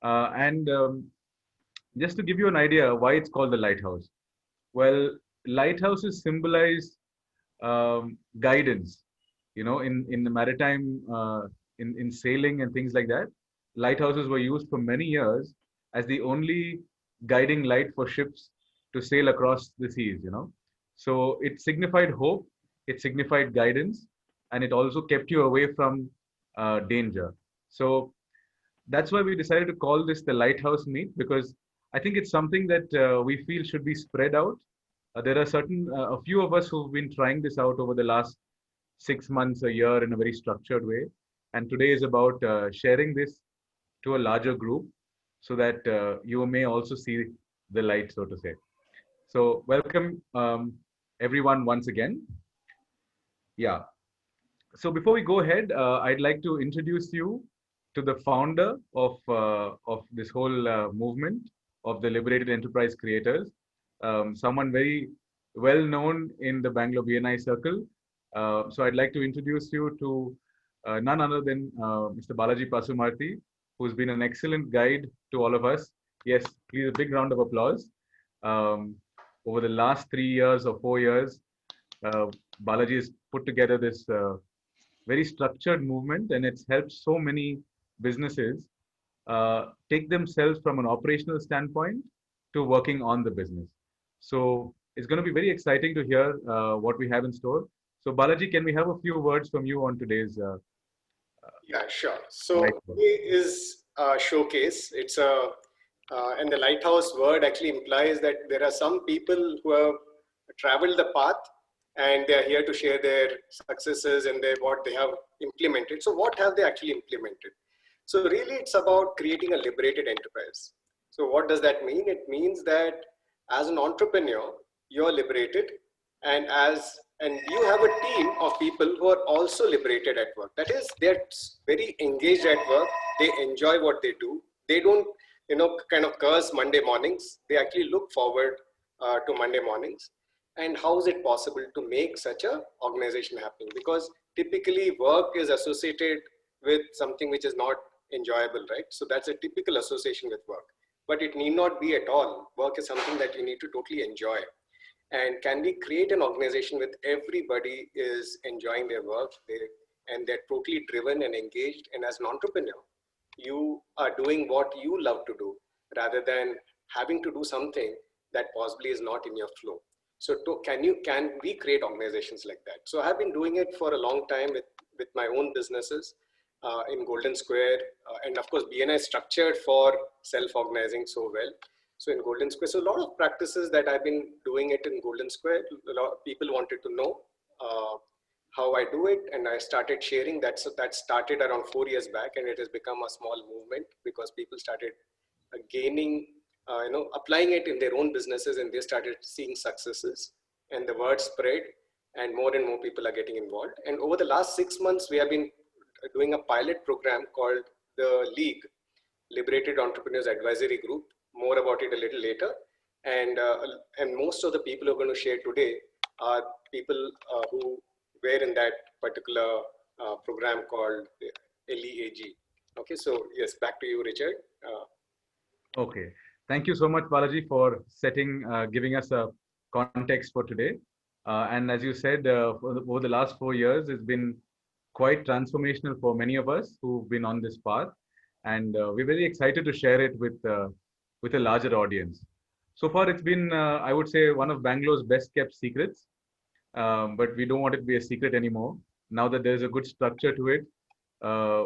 And just to give you an idea why it's called the lighthouse. Well, lighthouses symbolize guidance. In the maritime, in sailing and things like that, lighthouses were used for many years as the only guiding light for ships to sail across the seas. So it signified hope, it signified guidance, and it also kept you away from danger. So that's why we decided to call this the lighthouse meet, because I think it's something that we feel should be spread out. There are a few of us who've been trying this out over the last 6 months, a year, in a very structured way. And today is about sharing this to a larger group so that you may also see the light, so to say. So, welcome everyone once again. Yeah. So before we go ahead, I'd like to introduce you to the founder of this whole movement of the Liberated Enterprise Creators, someone very well known in the Bangalore BNI circle. So I'd like to introduce you to none other than Mr. Balaji Pasumarthy, who's been an excellent guide to all of us. Yes, please, a big round of applause. Um, Over the last 3 years or 4 years, uh, Balaji has put together this very structured movement, and it's helped so many businesses take themselves from an operational standpoint to working on the business. So it's going to be very exciting to hear what we have in store. So Balaji, can we have a few words from you on today's Yeah, sure. So light work? today is a showcase. And the lighthouse word actually implies that there are some people who have traveled the path and they are here to share their successes and what they have implemented. So what have they actually implemented? So really it's about creating a liberated enterprise. So what does that mean? It means that as an entrepreneur, you're liberated, and you have a team of people who are also liberated at work. That is, they're very engaged at work. They enjoy what they do. They don't, kind of curse Monday mornings. They actually look forward to Monday mornings. And how is it possible to make such a organization happen? Because typically work is associated with something which is not enjoyable, right? So that's a typical association with work, but it need not be at all. Work is something that you need to totally enjoy. And can we create an organization with everybody is enjoying their work, and they're totally driven and engaged, and as an entrepreneur you are doing what you love to do rather than having to do something that possibly is not in your flow. So can we create organizations like that? So I've been doing it for a long time with my own businesses in Golden Square, and of course BNI is structured for self-organizing so well. So in Golden Square, so a lot of practices that I've been doing it in Golden Square, a lot of people wanted to know how I do it, and I started sharing that. So that started around 4 years back, and it has become a small movement because people started gaining, applying it in their own businesses, and they started seeing successes, and the word spread, and more people are getting involved. And over the last 6 months, we have been doing a pilot program called the League, Liberated Entrepreneurs Advisory Group. More about it a little later. And most of the people who are going to share today are people who were in that particular program called LEAG. Okay, so yes, back to you, Richard. Okay. Thank you so much, Balaji, for giving us a context for today. And as you said, over the last 4 years, it's been quite transformational for many of us who've been on this path. And we're very excited to share it with a larger audience. So far, it's been, I would say, one of Bangalore's best kept secrets. But we don't want it to be a secret anymore. Now that there's a good structure to it,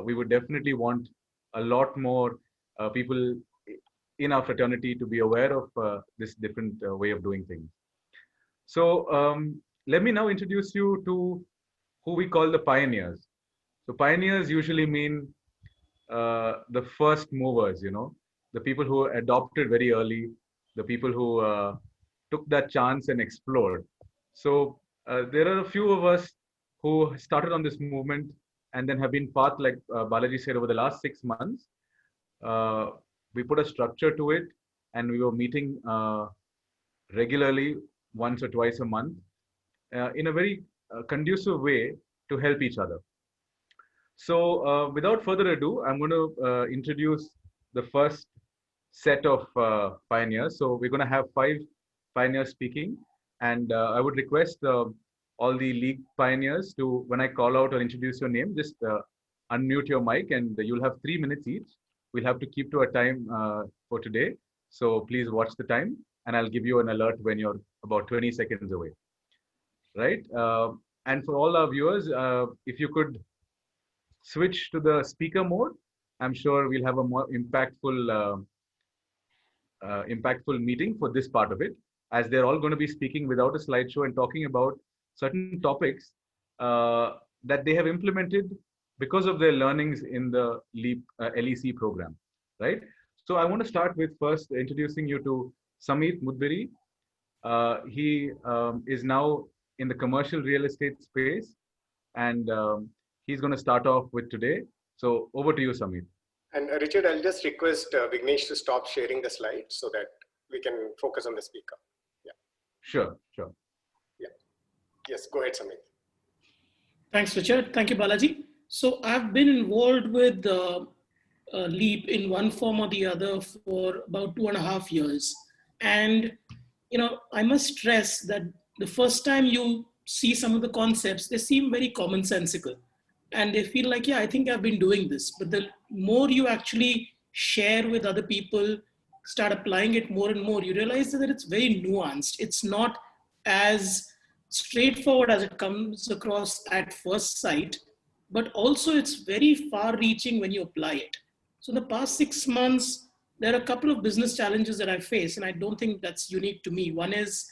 we would definitely want a lot more people in our fraternity to be aware of this different way of doing things. So let me now introduce you to who we call the pioneers. So pioneers usually mean the first movers, the people who adopted very early, the people who took that chance and explored. So there are a few of us who started on this movement and then have been part, like Balaji said, over the last 6 months. Uh, we put a structure to it, and we were meeting regularly once or twice a month in a very conducive way to help each other. So without further ado, I'm going to introduce the first set of pioneers. So we're going to have 5 pioneers speaking, and I would request all the league pioneers to, when I call out or introduce your name, just unmute your mic, and you'll have 3 minutes each. We'll have to keep to a time for today. So please watch the time, and I'll give you an alert when you're about 20 seconds away. Right? And for all our viewers, if you could switch to the speaker mode, I'm sure we'll have a more impactful meeting for this part of it, as they're all going to be speaking without a slideshow and talking about certain topics that they have implemented because of their learnings in the LEAP LEC program, right? So I want to start with first introducing you to Samit Mudbiri. He is now in the commercial real estate space, and he's going to start off with today. So over to you, Samit. And Richard, I'll just request Vignesh to stop sharing the slides so that we can focus on the speaker. Yeah. Sure. Yeah. Yes, go ahead, Samit. Thanks, Richard. Thank you, Balaji. So I've been involved with LEAP in one form or the other for about 2.5 years. And, I must stress that the first time you see some of the concepts, they seem very commonsensical. And they feel like, yeah, I think I've been doing this. But the more you actually share with other people, start applying it more and more, you realize that it's very nuanced. It's not as straightforward as it comes across at first sight, but also it's very far reaching when you apply it. So in the past 6 months, there are a couple of business challenges that I face, and I don't think that's unique to me. One is,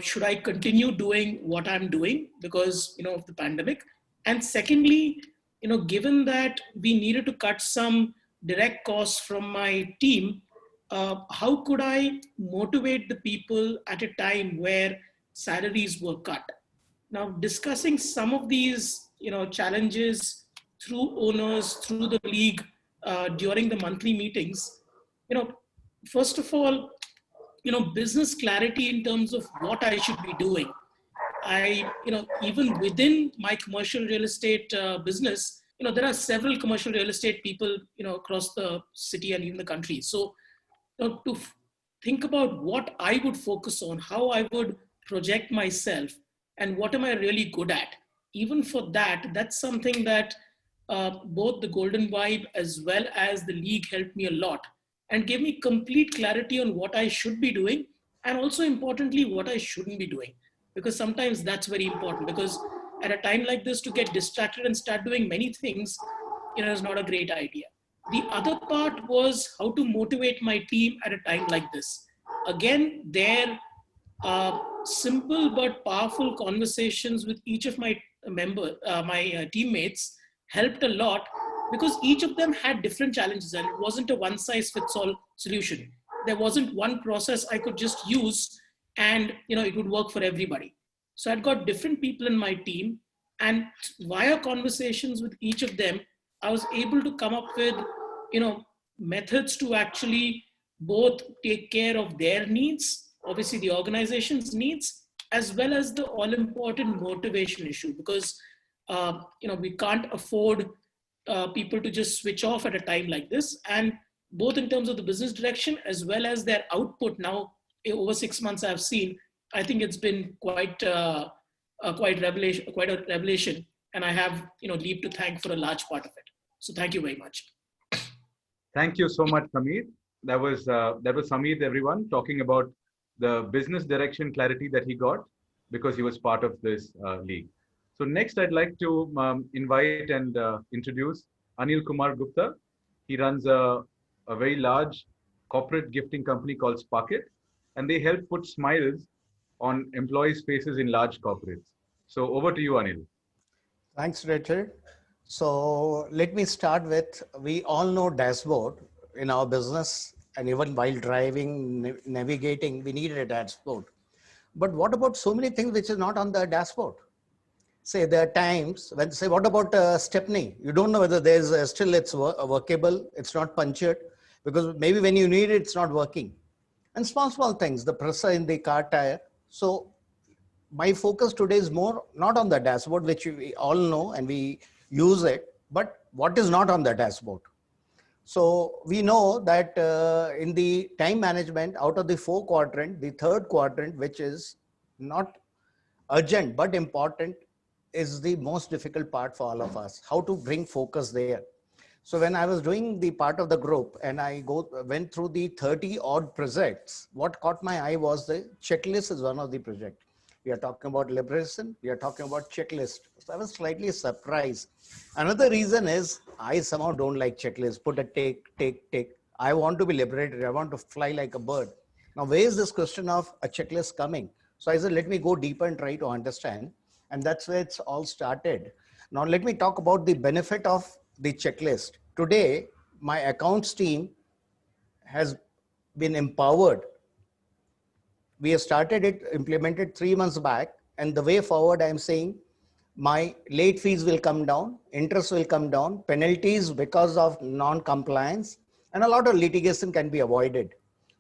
should I continue doing what I'm doing because, of the pandemic? And secondly, given that we needed to cut some direct costs from my team, how could I motivate the people at a time where salaries were cut? Now, discussing some of these, challenges through owners, through the league, during the monthly meetings, first of all, business clarity in terms of what I should be doing. Even within my commercial real estate business, there are several commercial real estate people, across the city and even the country. So to think about what I would focus on, how I would project myself, and what am I really good at. Even for that, that's something that both the Golden Vibe as well as the league helped me a lot and gave me complete clarity on what I should be doing, and also importantly, what I shouldn't be doing. Because sometimes that's very important, because at a time like this, to get distracted and start doing many things, is not a great idea. The other part was how to motivate my team at a time like this. Again, their simple but powerful conversations with each of my teammates helped a lot, because each of them had different challenges and it wasn't a one size fits all solution. There wasn't one process I could just use and it would work for everybody. So I'd got different people in my team, and via conversations with each of them, I was able to come up with methods to actually both take care of their needs, obviously the organization's needs, as well as the all important motivation issue, because we can't afford people to just switch off at a time like this. And both in terms of the business direction as well as their output now, over 6 months I've seen, I think it's been quite a revelation. And I have, LEAP to thank for a large part of it. So thank you very much. Thank you so much, Samit. That was Samit, everyone, talking about the business direction clarity that he got because he was part of this league. So next, I'd like to invite and introduce Anil Kumar Gupta. He runs a very large corporate gifting company called Sparkit, and they help put smiles on employees' faces in large corporates. So over to you, Anil. Thanks, Richard. So let me start with, we all know dashboard in our business, and even while driving, navigating, we needed a dashboard. But what about so many things which is not on the dashboard? Say there are times when, say, what about Stepney? You don't know whether there's still it's workable, it's not punctured, because maybe when you need it, it's not working. And small things, the presser in the car tire. So my focus today is more not on the dashboard, which we all know and we use it, but what is not on the dashboard. So we know that in the time management, out of the 4 quadrant, the third quadrant, which is not urgent but important, is the most difficult part for all of us. How to bring focus there. So when I was doing the part of the group and I went through the 30 odd projects, what caught my eye was the checklist is one of the project. We are talking about liberation. We are talking about checklist. So I was slightly surprised. Another reason is I somehow don't like checklists. Put a take. I want to be liberated. I want to fly like a bird. Now, where is this question of a checklist coming? So I said, let me go deeper and try to understand. And that's where it's all started. Now, let me talk about the benefit of the checklist. Today, my accounts team has been empowered. We have started it, implemented 3 months back. And the way forward, I'm saying my late fees will come down, interest will come down, penalties because of non-compliance, and a lot of litigation can be avoided.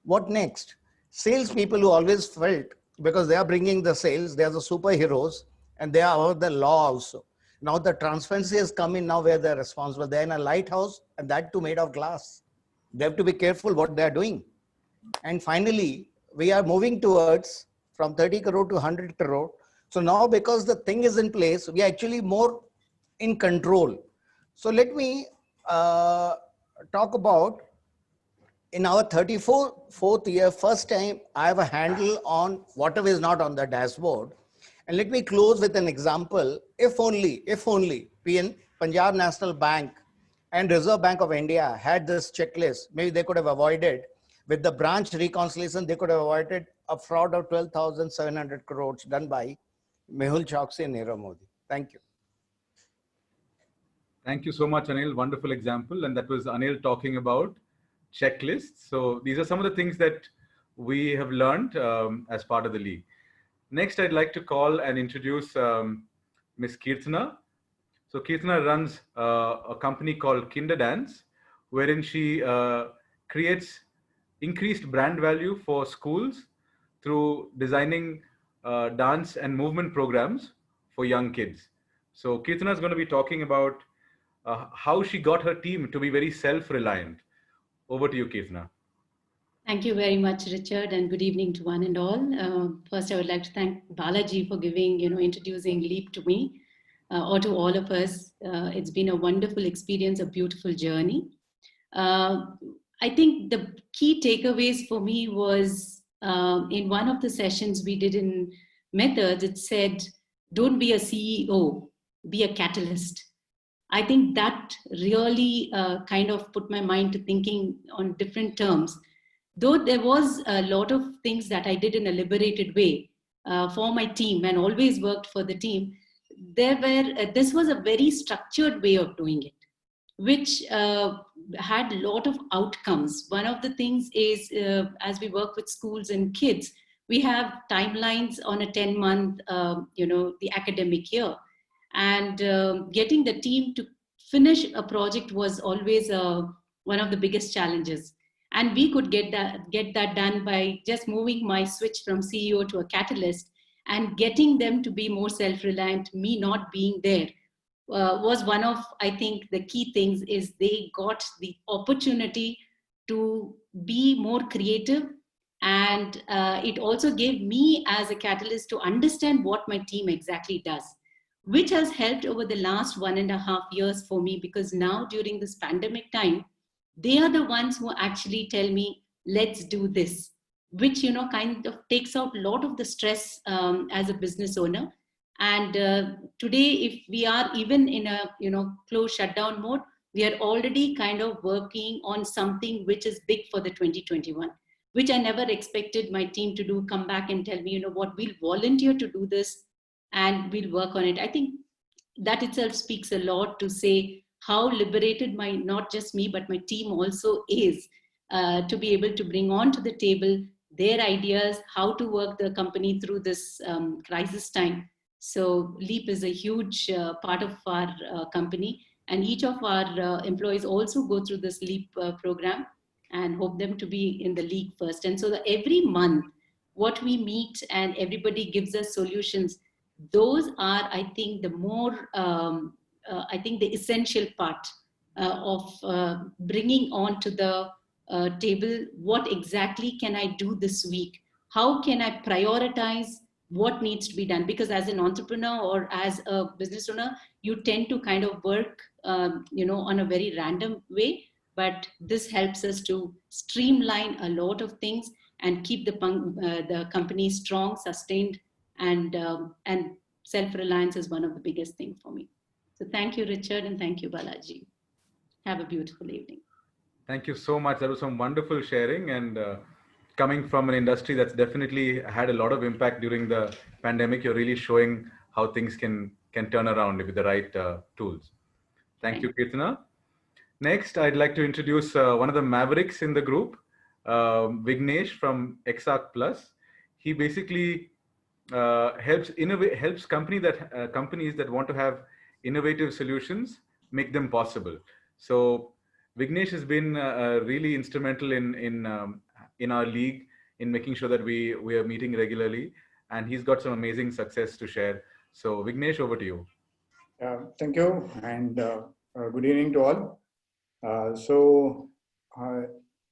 What next? Salespeople who always felt because they are bringing the sales, they are the superheroes and they are the law also. Now the transparency has come in now where they're responsible. They're in a lighthouse and that too made of glass. They have to be careful what they're doing. And finally, we are moving towards from 30 crore to 100 crore. So now because the thing is in place, we are actually more in control. So let me talk about in our 34th year, first time I have a handle on whatever is not on the dashboard. And let me close with an example. If only Punjab National Bank and Reserve Bank of India had this checklist, maybe they could have avoided with the branch reconciliation, they could have avoided a fraud of 12,700 crores done by Mehul Choksey and Nirav Modi. Thank you. Thank you so much, Anil. Wonderful example. And that was Anil talking about checklists. So these are some of the things that we have learned as part of the league. Next, I'd like to call and introduce Ms. Kirtana. So Kirtana runs a company called Kinder Dance, wherein she creates increased brand value for schools through designing dance and movement programs for young kids. So Kirtana is going to be talking about how she got her team to be very self-reliant. Over to you, Kirtana. Thank you very much, Richard, and good evening to one and all. First, I would like to thank Balaji for introducing Leap to me, or to all of us. It's been a wonderful experience, a beautiful journey. I think the key takeaways for me was in one of the sessions we did in Methods, it said, don't be a CEO, be a catalyst. I think that really kind of put my mind to thinking on different terms. Though there was a lot of things that I did in a liberated way for my team and always worked for the team, this was a very structured way of doing it, which had a lot of outcomes. One of the things is, as we work with schools and kids, we have timelines on a 10-month, the academic year. And getting the team to finish a project was always one of the biggest challenges. And we could get that done by just moving my switch from CEO to a catalyst and getting them to be more self-reliant, me not being there. Was one of, I think, the key things is they got the opportunity to be more creative. And it also gave me as a catalyst to understand what my team exactly does, which has helped over the last 1.5 years for me, because now during this pandemic time, they are the ones who actually tell me, let's do this, which, kind of takes out a lot of the stress as a business owner. And today, if we are even in a, closed shutdown mode, we are already kind of working on something which is big for the 2021, which I never expected my team to do, come back and tell me, we'll volunteer to do this and we'll work on it. I think that itself speaks a lot to say how liberated not just me, but my team also is to be able to bring onto the table their ideas, how to work the company through this crisis time. So Leap is a huge part of our company, and each of our employees also go through this Leap program and hope them to be in the league first. And so every month, what we meet and everybody gives us solutions, those are, I think, the more, I think the essential part of bringing onto the table what exactly can I do this week? How can I prioritize what needs to be done? Because as an entrepreneur or as a business owner, you tend to kind of work, on a very random way. But this helps us to streamline a lot of things and keep the company strong, sustained, and self-reliance is one of the biggest things for me. So thank you, Richard, and thank you, Balaji. Have a beautiful evening. Thank you so much. That was some wonderful sharing, and coming from an industry that's definitely had a lot of impact during the pandemic, you're really showing how things can turn around with the right tools. Thank you, Kirtana. Next, I'd like to introduce one of the mavericks in the group, Vignesh from Exarch Plus. He basically helps companies that want to have innovative solutions make them possible. So Vignesh has been really instrumental in our league in making sure that we are meeting regularly, and he's got some amazing success to share. So Vignesh, over to you. Thank you, and good evening to all. So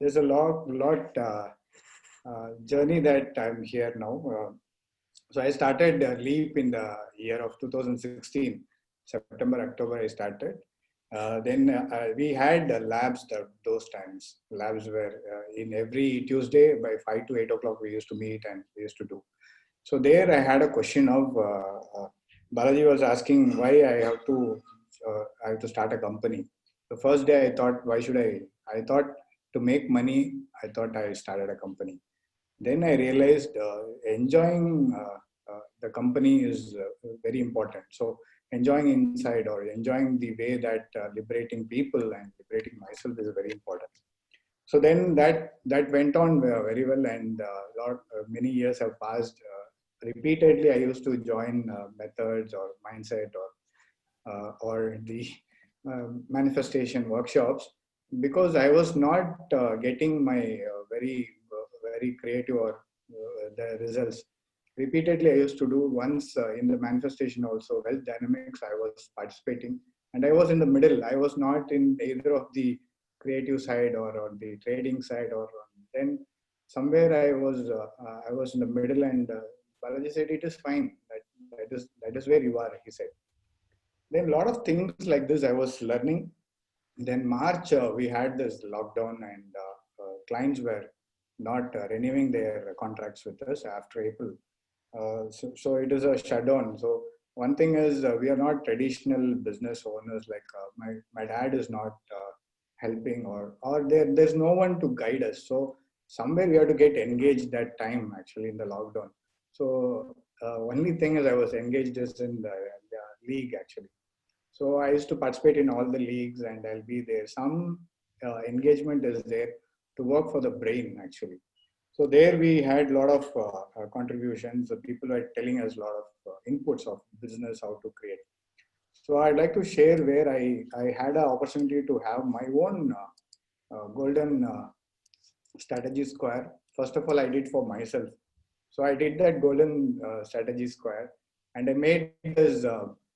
there's a lot journey that I'm here now. So I started Leap in the year of 2016, September, October I started. Then we had labs those times. Labs were in every Tuesday by 5 to 8 o'clock we used to meet and we used to do. So there I had a question of Balaji was asking why I have to start a company. The first day I thought, why should I? I thought to make money, I thought I started a company. Then I realized enjoying the company is very important. So enjoying inside or enjoying the way that liberating people and liberating myself is very important. So then that went on very well, and many years have passed. Repeatedly, I used to join methods or mindset or the manifestation workshops because I was not getting my very creative or the results. Repeatedly, I used to do once in the manifestation also, Wealth Dynamics, I was participating and I was in the middle. I was not in either of the creative side or the trading side, or then somewhere I was in the middle, and Balaji said, it is fine. That is where you are, he said. Then a lot of things like this I was learning. Then March, we had this lockdown, and clients were not renewing their contracts with us after April. So it is a shutdown. So one thing is we are not traditional business owners. Like my dad is not helping, or there's no one to guide us. So somewhere we have to get engaged that time actually in the lockdown. So only thing is I was engaged is in the league actually. So I used to participate in all the leagues and I'll be there. Some engagement is there to work for the brain actually. So there we had a lot of contributions. People were telling us a lot of inputs of business, how to create. So I'd like to share where I had an opportunity to have my own golden strategy square. First of all, I did for myself. So I did that golden strategy square, and I made this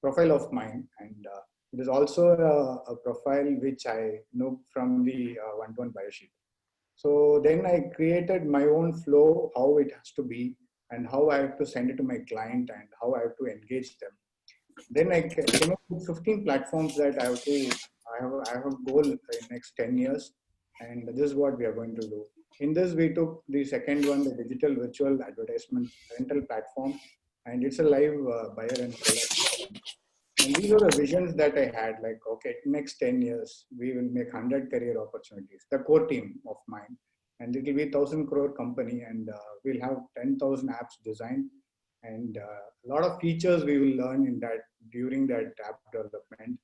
profile of mine, and it is also a profile which I know from the one-to-one bio sheet. So then I created my own flow, how it has to be, and how I have to send it to my client, and how I have to engage them. Then I came up with 15 platforms that I have a goal in the next 10 years, and this is what we are going to do. In this, we took the second one, the digital virtual advertisement rental platform, and it's a live buyer and seller. And these are the visions that I had, like, okay, next 10 years, we will make 100 career opportunities, the core team of mine, and it will be 1,000 crore company, and we'll have 10,000 apps designed, and a lot of features we will learn in that during that app development,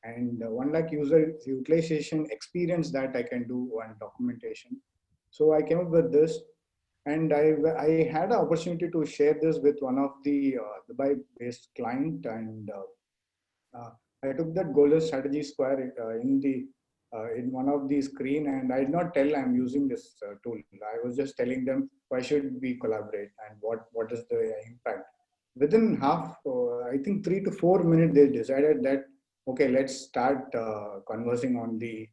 and 1 lakh user utilization experience that I can do on documentation. So I came up with this, and I had an opportunity to share this with one of the Dubai-based client, and I took that golden strategy square in one of the screen, and I did not tell I'm using this tool. I was just telling them why should we collaborate and what is the impact. Within I think 3 to 4 minutes, they decided that okay, let's start conversing on the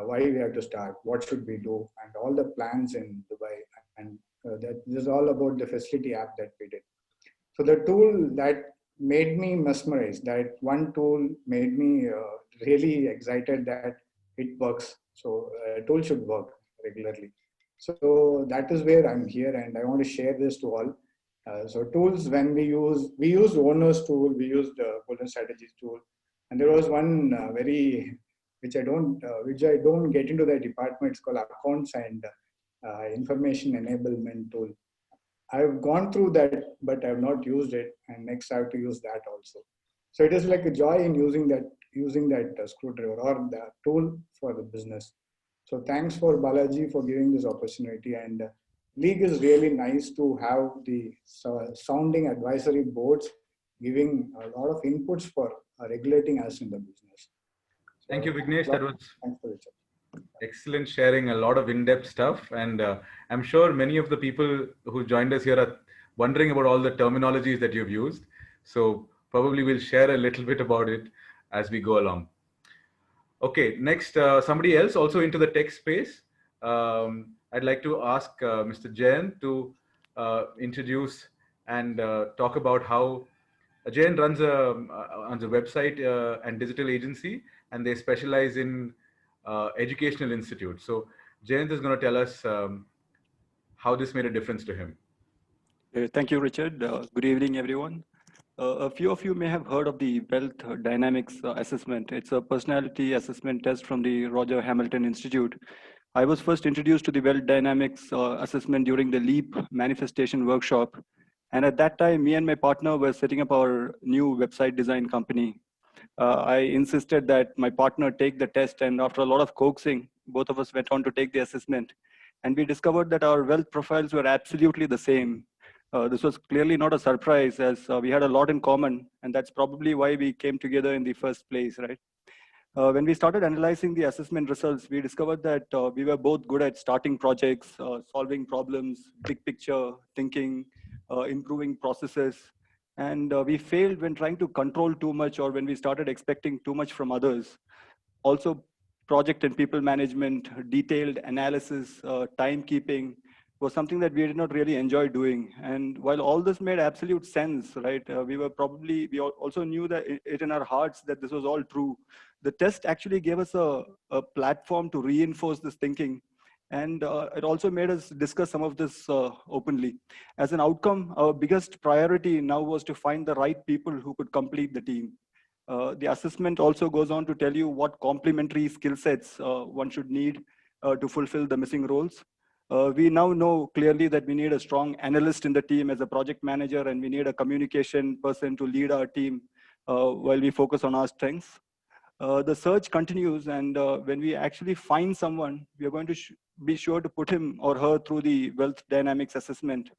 why we have to start, what should we do, and all the plans in Dubai. And that this is all about the facility app that we did. So the tool that made me mesmerized, that one tool made me really excited that it works. So a tool should work regularly. So that is where I'm here, and I want to share this to all. So tools, when we used Owner's tool, we used Golden Strategies tool, and there was one which I don't get into the department. It's called Accounts and Information Enablement tool. I've gone through that, but I've not used it, and next I have to use that also. So it is like a joy in using that screwdriver or the tool for the business. So thanks for Balaji for giving this opportunity. And League is really nice to have the sounding advisory boards giving a lot of inputs for regulating us in the business. So Thank you, Vignesh. That was thanks for Richard. excellent sharing, a lot of in-depth stuff. And I'm sure many of the people who joined us here are wondering about all the terminologies that you've used. So probably we'll share a little bit about it as we go along. Okay, next, somebody else also into the tech space. I'd like to ask Mr. Jain to introduce and talk about how Jain runs on the website and digital agency, and they specialize in educational institutes. So Jain is going to tell us how this made a difference to him. Thank you, Richard. Good evening, everyone. A few of you may have heard of the Wealth Dynamics assessment. It's a personality assessment test from the Roger Hamilton Institute. I was first introduced to the Wealth Dynamics assessment during the LEAP manifestation workshop. And at that time, me and my partner were setting up our new website design company. I insisted that my partner take the test, and after a lot of coaxing, both of us went on to take the assessment. And we discovered that our wealth profiles were absolutely the same. This was clearly not a surprise, as we had a lot in common, and that's probably why we came together in the first place, right? When we started analyzing the assessment results, we discovered that we were both good at starting projects, solving problems, big picture thinking, improving processes, and we failed when trying to control too much or when we started expecting too much from others. Also, project and people management, detailed analysis, timekeeping, was something that we did not really enjoy doing. And while all this made absolute sense, right, we also knew that it in our hearts that this was all true. The test actually gave us a platform to reinforce this thinking. And it also made us discuss some of this openly. As an outcome, our biggest priority now was to find the right people who could complete the team. The assessment also goes on to tell you what complementary skill sets one should need to fulfill the missing roles. We now know clearly that we need a strong analyst in the team as a project manager, and we need a communication person to lead our team while we focus on our strengths. The search continues, and when we actually find someone, we are going to be sure to put him or her through the Wealth Dynamics assessment.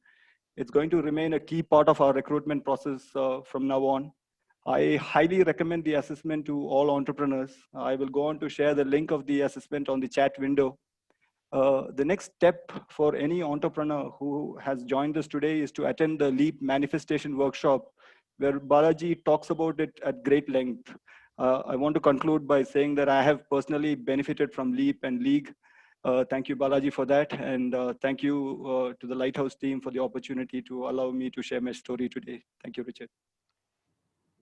It's going to remain a key part of our recruitment process from now on. I highly recommend the assessment to all entrepreneurs. I will go on to share the link of the assessment on the chat window. The next step for any entrepreneur who has joined us today is to attend the LEAP manifestation workshop, where Balaji talks about it at great length. I want to conclude by saying that I have personally benefited from LEAP and League. Thank you, Balaji, for that. And thank you to the Lighthouse team for the opportunity to allow me to share my story today. Thank you, Richard.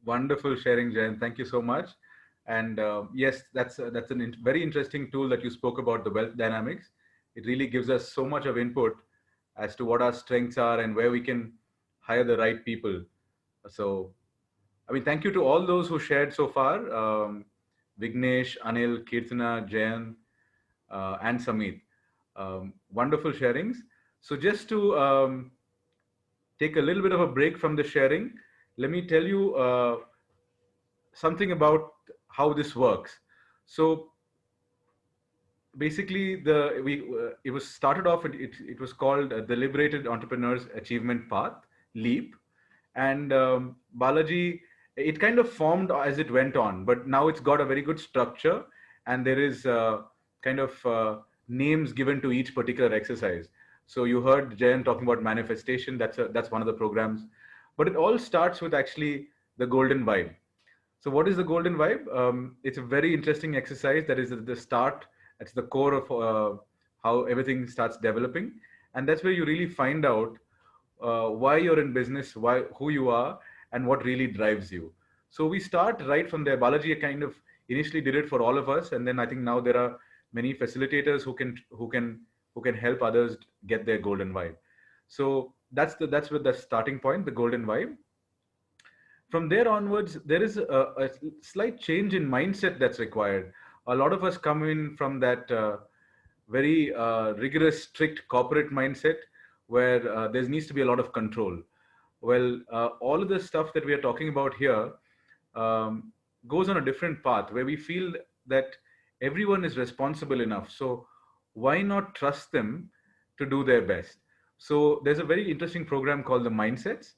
Wonderful sharing, Jain. Thank you so much. And yes, that's a very interesting tool that you spoke about, the Wealth Dynamics. It really gives us so much of input as to what our strengths are and where we can hire the right people. So, I mean, thank you to all those who shared so far. Vignesh, Anil, Kirtana, Jain, and Samit. Wonderful sharings. So just to take a little bit of a break from the sharing, let me tell you something about how this works. So basically, it was started off. It was called the Liberated Entrepreneurs Achievement Path, LEAP, and Balaji. It kind of formed as it went on, but now it's got a very good structure, and there is kind of names given to each particular exercise. So you heard Jayan talking about manifestation. That's one of the programs, but it all starts with actually the golden vibe. So what is the golden vibe? It's a very interesting exercise that is at the start. It's the core of how everything starts developing. And that's where you really find out why you're in business, who you are, and what really drives you. So we start right from there. Balaji kind of initially did it for all of us, and then I think now there are many facilitators who can help others get their golden vibe. So that's with the starting point, the golden vibe. From there onwards, there is a slight change in mindset that's required. A lot of us come in from that very rigorous, strict corporate mindset where there needs to be a lot of control. Well, all of the stuff that we are talking about here goes on a different path where we feel that everyone is responsible enough. So why not trust them to do their best? So there's a very interesting program called the Mindsets,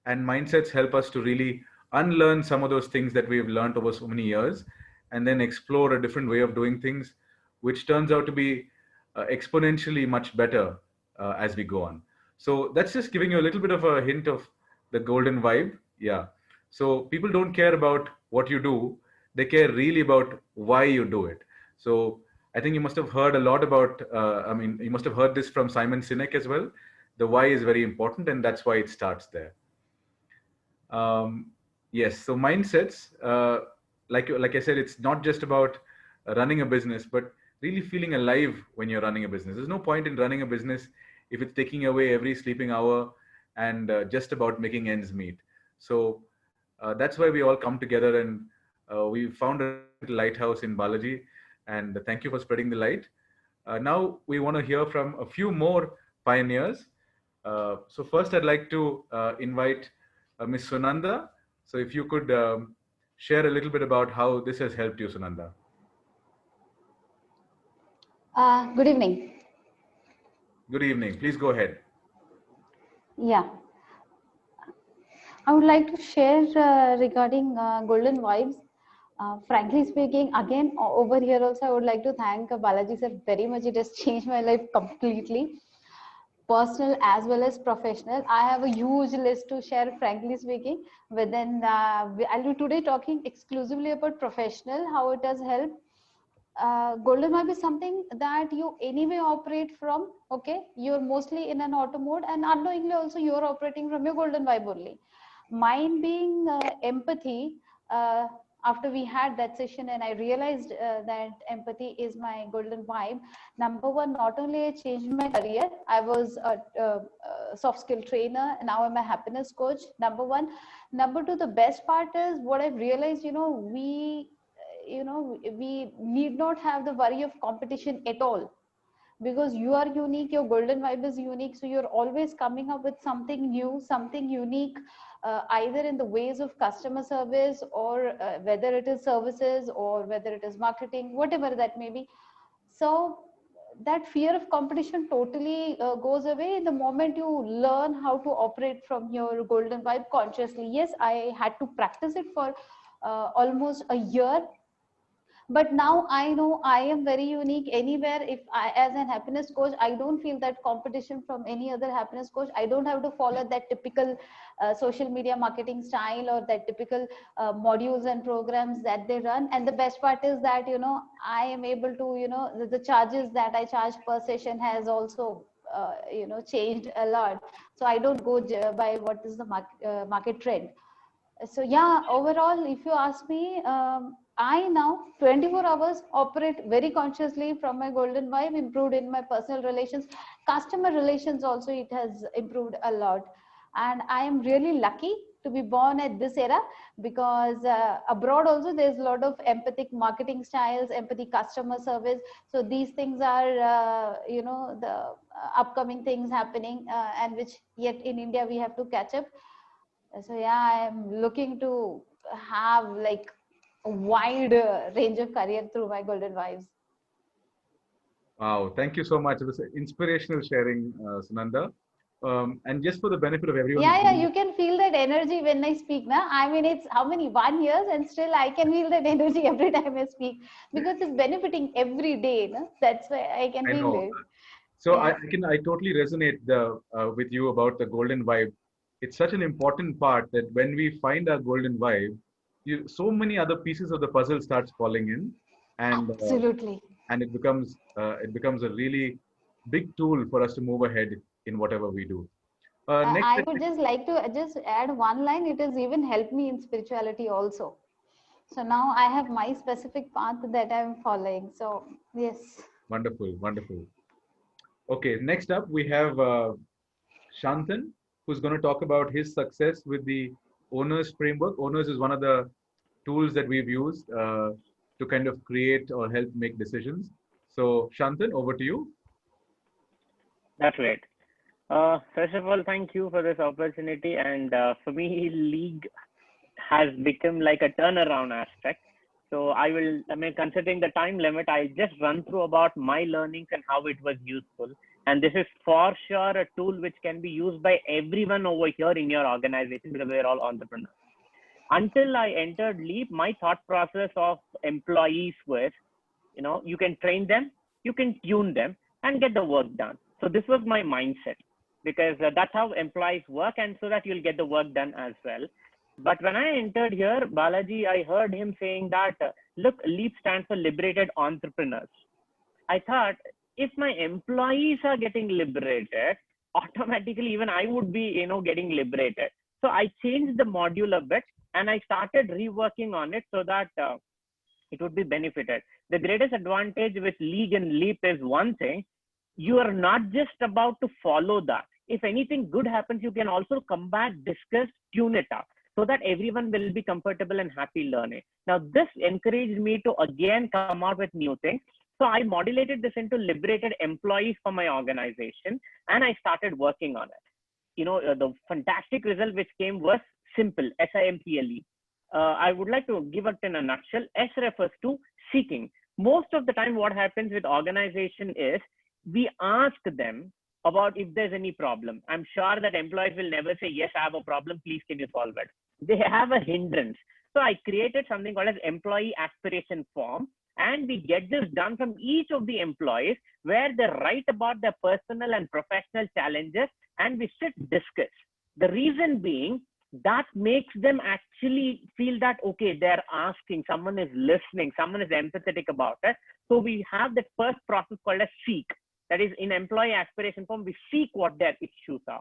and Mindsets help us to really unlearn some of those things that we've learned over so many years, and then explore a different way of doing things, which turns out to be exponentially much better as we go on. So that's just giving you a little bit of a hint of the golden vibe. Yeah. So people don't care about what you do. They care really about why you do it. So I think you must have heard a lot about, you must have heard this from Simon Sinek as well. The why is very important, and that's why it starts there. Yes, so mindsets, like I said, it's not just about running a business, but really feeling alive when you're running a business. There's no point in running a business if it's taking away every sleeping hour and just about making ends meet. So that's why we all come together, and we found a lighthouse in Balaji, and thank you for spreading the light. Now we want to hear from a few more pioneers. So first I'd like to invite Ms. Sunanda. So if you could share a little bit about how this has helped you, Sunanda. Good evening. Good evening. Please go ahead. Yeah, I would like to share regarding golden vibes. Frankly speaking, again, over here also, I would like to thank Balaji sir very much. It has changed my life completely, personal as well as professional. I have a huge list to share, frankly speaking. Within, I'll be today talking exclusively about professional, how it has helped. Golden vibe is something that you anyway operate from. Okay, you're mostly in an auto mode, and unknowingly also you're operating from your golden vibe only. Mine being empathy. After we had that session, and I realized that empathy is my golden vibe. Number one, not only I changed my career, I was a soft skill trainer, and now I'm a happiness coach. Number one. Number two, the best part is what I've realized. We need not have the worry of competition at all, because you are unique, your golden vibe is unique, so you're always coming up with something new, something unique, either in the ways of customer service, or whether it is services, or whether it is marketing, whatever that may be. So that fear of competition totally goes away the moment you learn how to operate from your golden vibe consciously. Yes, I had to practice it for almost a year, but now I know I am very unique. Anywhere, if I, as an happiness coach, I don't feel that competition from any other happiness coach. I don't have to follow that typical social media marketing style, or that typical modules and programs that they run. And the best part is that I am able to the charges that I charge per session has also changed a lot. So I don't go by what is the market trend. So yeah, overall, if you ask me, I now 24 hours operate very consciously from my golden vibe, improved in my personal relations, customer relations also, it has improved a lot. And I am really lucky to be born at this era, because abroad also there's a lot of empathic marketing styles, empathy customer service. So these things are, the upcoming things happening, and which yet in India we have to catch up. So yeah, I'm looking to have like a wide range of career through my golden vibes. Wow, thank you so much. It was inspirational sharing, Sunanda. And just for the benefit of everyone. Yeah, you can feel that energy when I speak. Now, I mean, it's how many 1 years, and still I can feel that energy every time I speak, because it's benefiting every day. No? That's why I can feel it. So yeah. I totally resonate with you about the golden vibe. It's such an important part that when we find our golden vibe, so many other pieces of the puzzle starts falling in, and Absolutely. and it becomes a really big tool for us to move ahead in whatever we do. Next, I would just like to just add one line. It has even helped me in spirituality also. So now I have my specific path that I'm following. So yes. wonderful, wonderful. Okay, next up we have Shantan, who's going to talk about his success with the Owners framework. Owners is one of the tools that we've used to kind of create or help make decisions. So, Shantan, over to you. That's great. First of all, thank you for this opportunity. And for me, League has become like a turnaround aspect. So considering the time limit, I'll just run through about my learnings and how it was useful. And this is for sure a tool which can be used by everyone over here in your organization because we're all entrepreneurs. Until I entered Leap, my thought process of employees was, you can train them, you can tune them, and get the work done. So this was my mindset, because that's how employees work, and so that you'll get the work done as well. But when I entered here, Balaji, I heard him saying that, look, LEAP stands for Liberated Entrepreneurs. I thought, if my employees are getting liberated, automatically even I would be, getting liberated. So I changed the module a bit, and I started reworking on it so that it would be benefited. The greatest advantage with League and Leap is one thing: you are not just about to follow that. If anything good happens, you can also come back, discuss, tune it up, so that everyone will be comfortable and happy learning. Now, this encouraged me to again come out with new things. So I modulated this into liberated employees for my organization, and I started working on it. The fantastic result which came was simple, SIMPLE. I would like to give it in a nutshell. S refers to seeking. Most of the time what happens with organization is we ask them about if there's any problem. I'm sure that employees will never say, yes, I have a problem, please can you solve it? They have a hindrance. So I created something called as employee aspiration form, and we get this done from each of the employees, where they write about their personal and professional challenges, and we sit discuss. The reason being, that makes them actually feel that, okay, they're asking, someone is listening, someone is empathetic about it. So we have the first process called as seek. That is, in employee aspiration form, we seek what their issues are.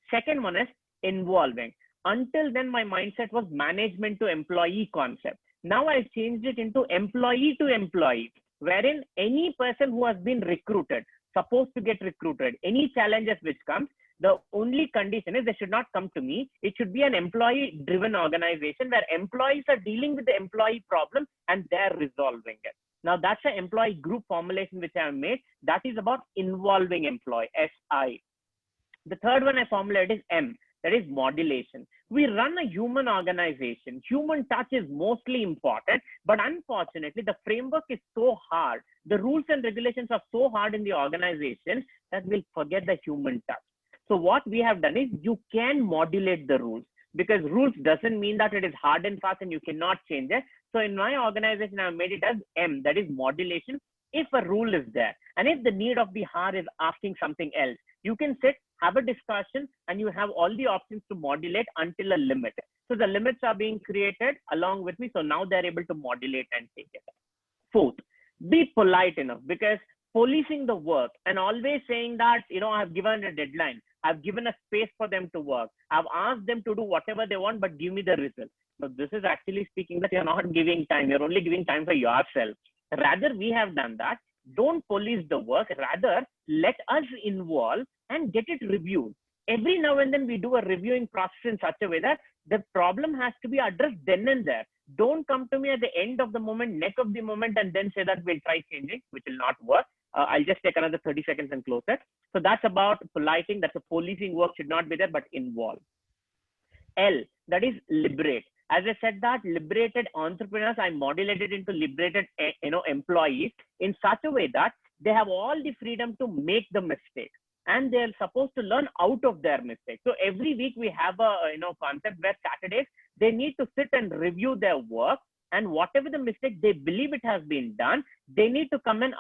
Second one is involving. Until then, my mindset was management to employee concept. Now I've changed it into employee to employee, wherein any person who has been recruited, supposed to get recruited, any challenges which comes, the only condition is they should not come to me. It should be an employee driven organization where employees are dealing with the employee problem and they're resolving it. Now that's an employee group formulation which I have made. That is about involving employee, SI. The third one I formulated is M, that is modulation. We run a human organization. Human touch is mostly important, but unfortunately the framework is so hard. The rules and regulations are so hard in the organization that we'll forget the human touch. So what we have done is you can modulate the rules, because rules doesn't mean that it is hard and fast and you cannot change it. So in my organization, I've made it as M, that is modulation. If a rule is there, and if the need of the hour is asking something else, you can sit, have a discussion, and you have all the options to modulate until a limit. So the limits are being created along with me. So now they're able to modulate and take it. Fourth, be polite enough, because policing the work and always saying that, I've given a deadline, I've given a space for them to work, I've asked them to do whatever they want, but give me the result. So this is actually speaking that you're not giving time. You're only giving time for yourself. Rather, we have done that. Don't police the work. Rather, let us involve and get it reviewed. Every now and then we do a reviewing process in such a way that the problem has to be addressed then and there. Don't come to me at the end of the moment, neck of the moment, and then say that we'll try changing, which will not work. I'll just take another 30 seconds and close it. So that's about politing. That's a policing work should not be there, but involve. L, that is liberate. As I said that liberated entrepreneurs, I modulated into liberated, employees in such a way that they have all the freedom to make the mistake, and they're supposed to learn out of their mistake. So every week we have a, concept where Saturdays, they need to sit and review their work and whatever the mistake they believe it has been done, they need to come and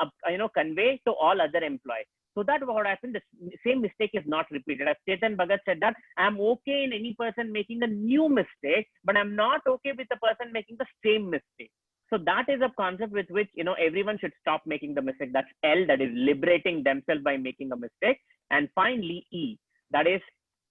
convey to all other employees. So that what happened, the same mistake is not repeated. As Chetan Bhagat said that I'm okay in any person making a new mistake, but I'm not okay with the person making the same mistake. So that is a concept with which everyone should stop making the mistake. That's L, that is liberating themselves by making a mistake. And finally, E, that is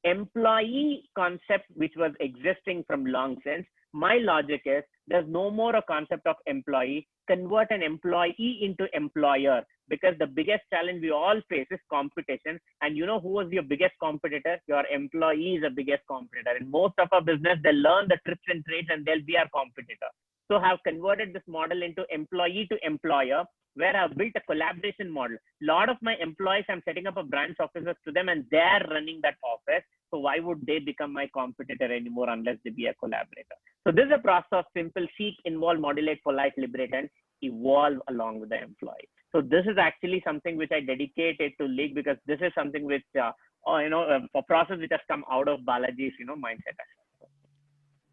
employee concept, which was existing from long since. My logic is there's no more a concept of employee. Convert an employee into employer, because the biggest challenge we all face is competition. And you know who was your biggest competitor? Your employee is the biggest competitor. In most of our business, they learn the tricks and trades and they'll be our competitor. So have converted this model into employee to employer, where I've built a collaboration model. A lot of my employees, I'm setting up a branch offices to them and they're running that office. So why would they become my competitor anymore unless they be a collaborator? So this is a process of simple: seek, involve, modulate, polite, liberate, and evolve along with the employee. So this is actually something which I dedicated to League, because this is something which, a process which has come out of Balaji's, mindset.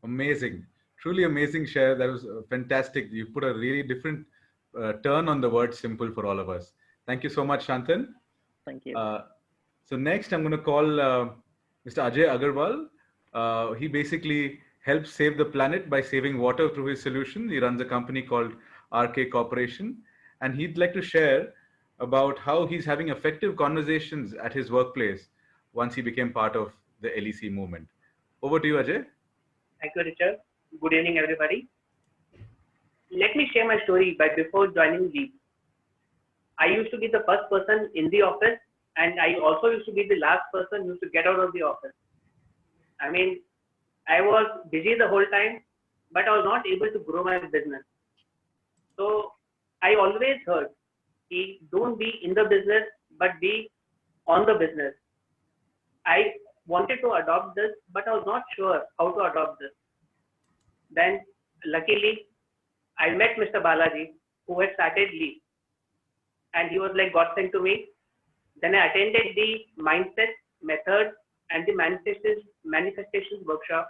Amazing. Truly amazing share. That was fantastic. You put a really different turn on the word simple for all of us. Thank you so much, Shantanu. Thank you. So next, I'm going to call Mr. Ajay Agarwal. He basically helps save the planet by saving water through his solution. He runs a company called RK Corporation, and he'd like to share about how he's having effective conversations at his workplace once he became part of the LEC movement. Over to you, Ajay. Thank you, Richard. Good evening, everybody. Let me share my story. But before joining Leap, I used to be the first person in the office, and I also used to be the last person who used to get out of the office. I mean, I was busy the whole time, but I was not able to grow my business. So I always heard, don't be in the business, but be on the business. I wanted to adopt this, but I was not sure how to adopt this. Then, luckily, I met Mr. Balaji, who had started Leap, and he was like God sent to me. Then I attended the mindset, method, and the manifestations workshop,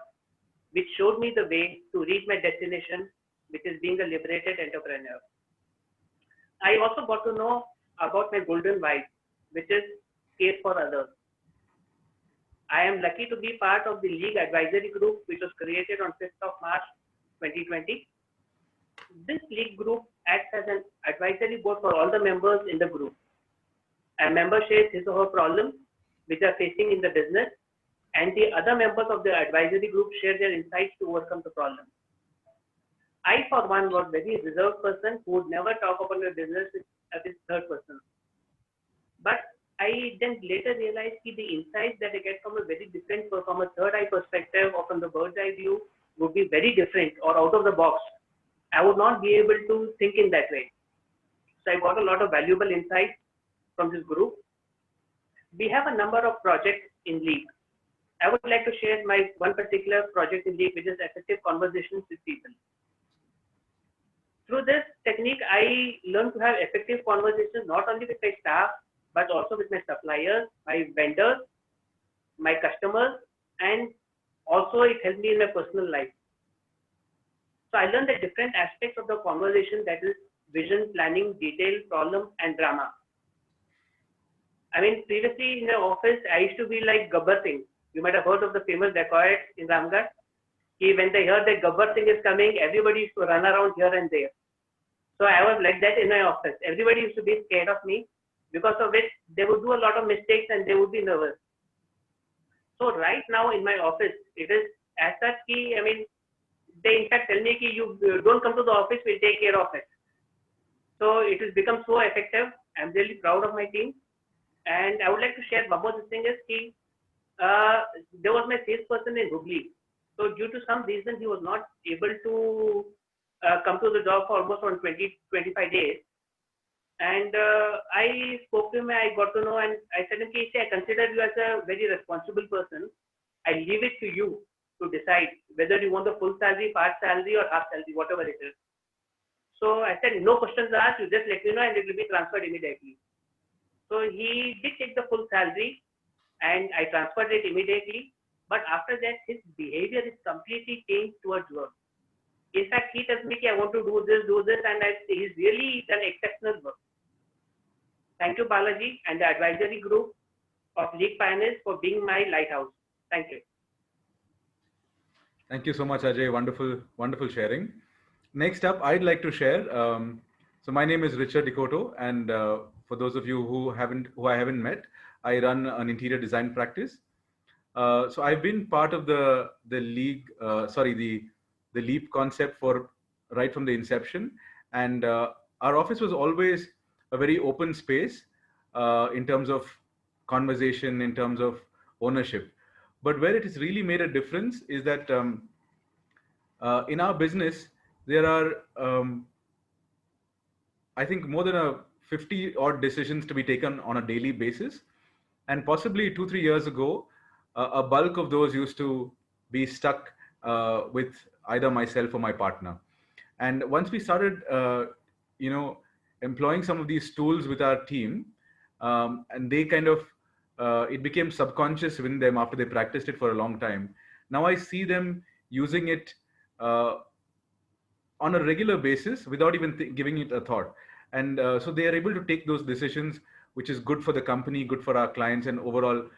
which showed me the way to reach my destination, which is being a liberated entrepreneur. I also got to know about my golden vibe, which is care for others. I am lucky to be part of the League Advisory Group, which was created on 5th of March 2020. This League group acts as an advisory board for all the members in the group. A member shares his or her problems which are facing in the business, and the other members of the advisory group share their insights to overcome the problem. I, for one, was a very reserved person who would never talk about my business as a third person. But I then later realized that the insights that I get from a very different, from a third eye perspective or from the bird's eye view would be very different or out of the box. I would not be able to think in that way. So I got a lot of valuable insights from this group. We have a number of projects in Leap. I would like to share my one particular project in Leap, which is effective conversations with people. Through this technique, I learned to have effective conversations not only with my staff, but also with my suppliers, my vendors, my customers, and also it helped me in my personal life. So I learned the different aspects of the conversation, that is vision, planning, detail, problem, and drama. I mean, previously in the office, I used to be like Gabbar Singh. You might have heard of the famous dacoit in Ramgarh. When they heard that Gabbar Singh is coming, everybody used to run around here and there. So I was like that in my office. Everybody used to be scared of me, because of which they would do a lot of mistakes and they would be nervous. So right now in my office, it is as such, I mean, they in fact tell me, you don't come to the office, we'll take care of it. So it has become so effective. I'm really proud of my team. And I would like to share one more thing is, there was my salesperson in Hubli. So due to some reason, he was not able to come to the job for almost on 20-25 days. And I spoke to him, I got to know, and I said, okay, I consider you as a very responsible person. I leave it to you to decide whether you want the full salary, part salary, or half salary, whatever it is. So I said, no questions asked, you just let me know and it will be transferred immediately. So he did take the full salary and I transferred it immediately. But after that, his behavior is completely changed towards work. In fact, he tells me, I want to do this, and he's really done exceptional work. Thank you, Balaji, and the advisory group of League Pioneers for being my lighthouse. Thank you. Thank you so much, Ajay. Wonderful, wonderful sharing. Next up, I'd like to share. So my name is Richard Dikoto, and for those of you who I haven't met, I run an interior design practice. So I've been part of the League, the Leap concept for right from the inception, and our office was always a very open space in terms of conversation, in terms of ownership. But where it has really made a difference is that in our business, there are, I think, more than 50 odd decisions to be taken on a daily basis. And possibly 2-3 years ago, a bulk of those used to be stuck with either myself or my partner. And once we started, employing some of these tools with our team, and they kind of, it became subconscious within them after they practiced it for a long time. Now I see them using it on a regular basis without even giving it a thought. And so they are able to take those decisions, which is good for the company, good for our clients, and overall,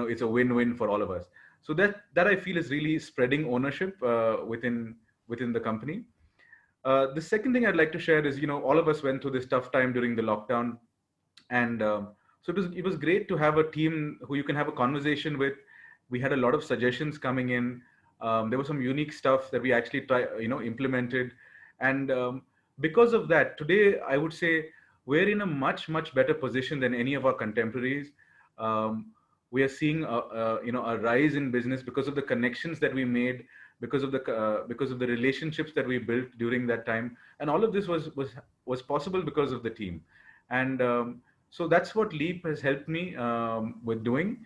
it's a win-win for all of us. So that I feel is really spreading ownership within the company. The second thing I'd like to share is, all of us went through this tough time during the lockdown, and so it was great to have a team who you can have a conversation with. We had a lot of suggestions coming in. There was some unique stuff that we actually implemented, and because of that, today I would say we're in a much better position than any of our contemporaries. We are seeing a rise in business because of the connections that we made, because of the relationships that we built during that time, and all of this was possible because of the team. And so that's what Leap has helped me with doing,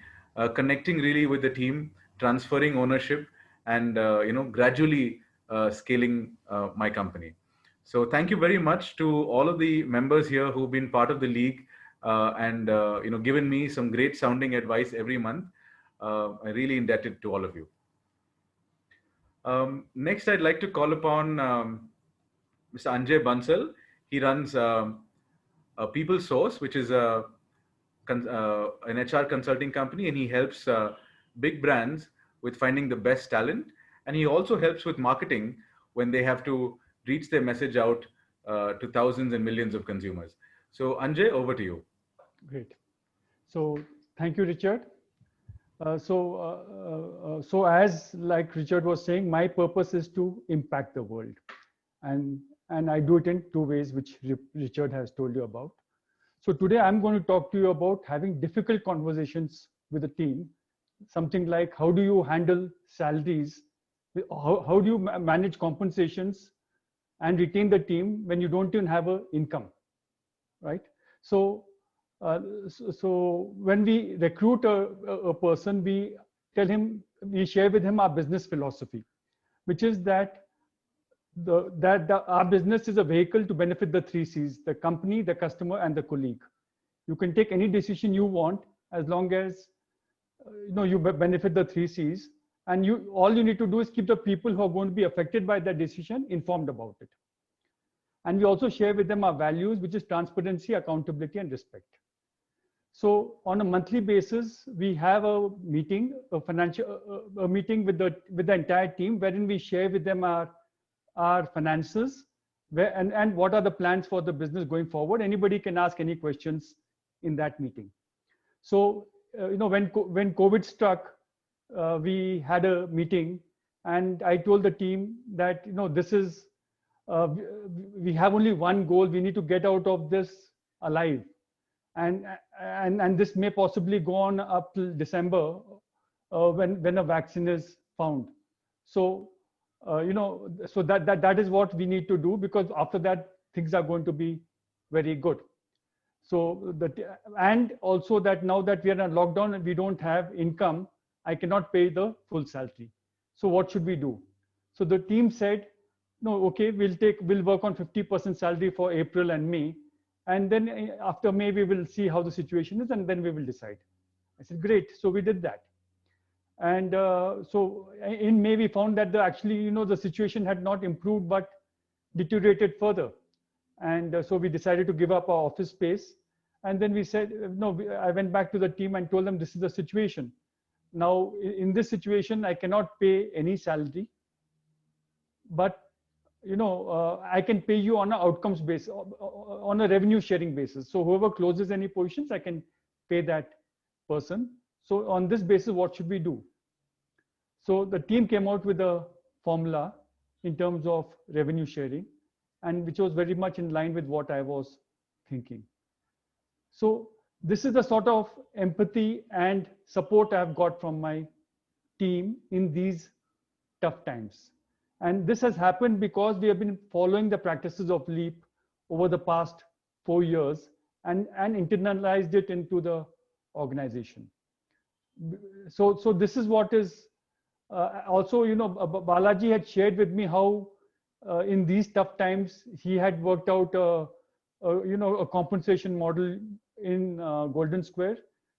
connecting really with the team, transferring ownership, and gradually scaling my company. So thank you very much to all of the members here who've been part of the League and given me some great sounding advice every month. I'm really indebted to all of you. Next, I'd like to call upon Mr. Anjay Bansal. He runs a PeopleSource, which is an HR consulting company, and he helps big brands with finding the best talent. And he also helps with marketing when they have to reach their message out to thousands and millions of consumers. So Anjay, over to you. Great. So thank you, Richard. So as like Richard was saying, my purpose is to impact the world. And I do it in 2 ways, which Richard has told you about. So today I'm going to talk to you about having difficult conversations with the team. Something like, how do you handle salaries? How do you manage compensations and retain the team when you don't even have an income, right? So when we recruit a person, we share with him our business philosophy, which is that our business is a vehicle to benefit the 3 C's: the company, the customer, and the colleague. You can take any decision you want as long as you benefit the 3 C's, and all you need to do is keep the people who are going to be affected by that decision informed about it. And we also share with them our values, which is transparency, accountability, and respect. So on a monthly basis, we have a meeting, a meeting with the entire team, wherein we share with them our finances, and what are the plans for the business going forward. Anybody can ask any questions in that meeting. So when COVID struck, we had a meeting, and I told the team that this is we have only one goal. We need to get out of this alive, and this may possibly go on up till December when a vaccine is found. So so that is what we need to do, because after that things are going to be very good. So and also that now that we are in lockdown and we don't have income, I cannot pay the full salary. So what should we do? So the team said, no, okay, we'll work on 50% salary for April and May, and then after May we will see how the situation is, and then we will decide. I said, great. So we did that, And so in May, we found that actually, the situation had not improved, but deteriorated further. And so we decided to give up our office space. And then we said, no, I went back to the team and told them this is the situation. Now, in this situation, I cannot pay any salary, but I can pay you on an outcomes basis, on a revenue sharing basis. So whoever closes any positions, I can pay that person. So on this basis, what should we do? So the team came out with a formula in terms of revenue sharing, and which was very much in line with what I was thinking. So this is the sort of empathy and support I've got from my team in these tough times. And this has happened because we have been following the practices of LEAP over the past 4 years and internalized it into the organization. So this is what is also, Balaji had shared with me how in these tough times, he had worked out a compensation model in Golden Square,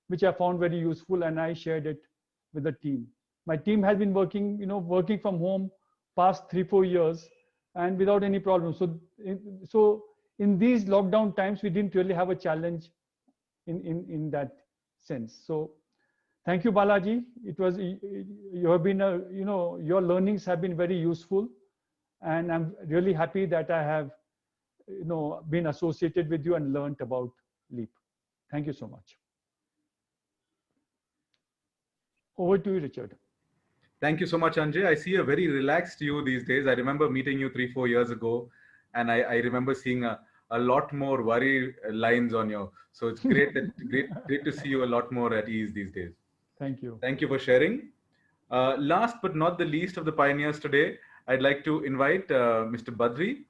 which I found very useful, and I shared it with the team. My team has been working from home past 3-4 years and without any problem. So in these lockdown times, we didn't really have a challenge in that sense. So thank you, Balaji. You have been your learnings have been very useful, and I'm really happy that I have been associated with you and learned about LEAP. Thank you so much. Over to you, Richard. Thank you so much, Anjay. I see a very relaxed you these days. I remember meeting you 3-4 years ago, and I remember seeing a lot more worry lines on you. So it's great great to see you a lot more at ease these days. Thank you. Thank you for sharing. Last but not the least of the pioneers today, I'd like to invite Mr. Badri,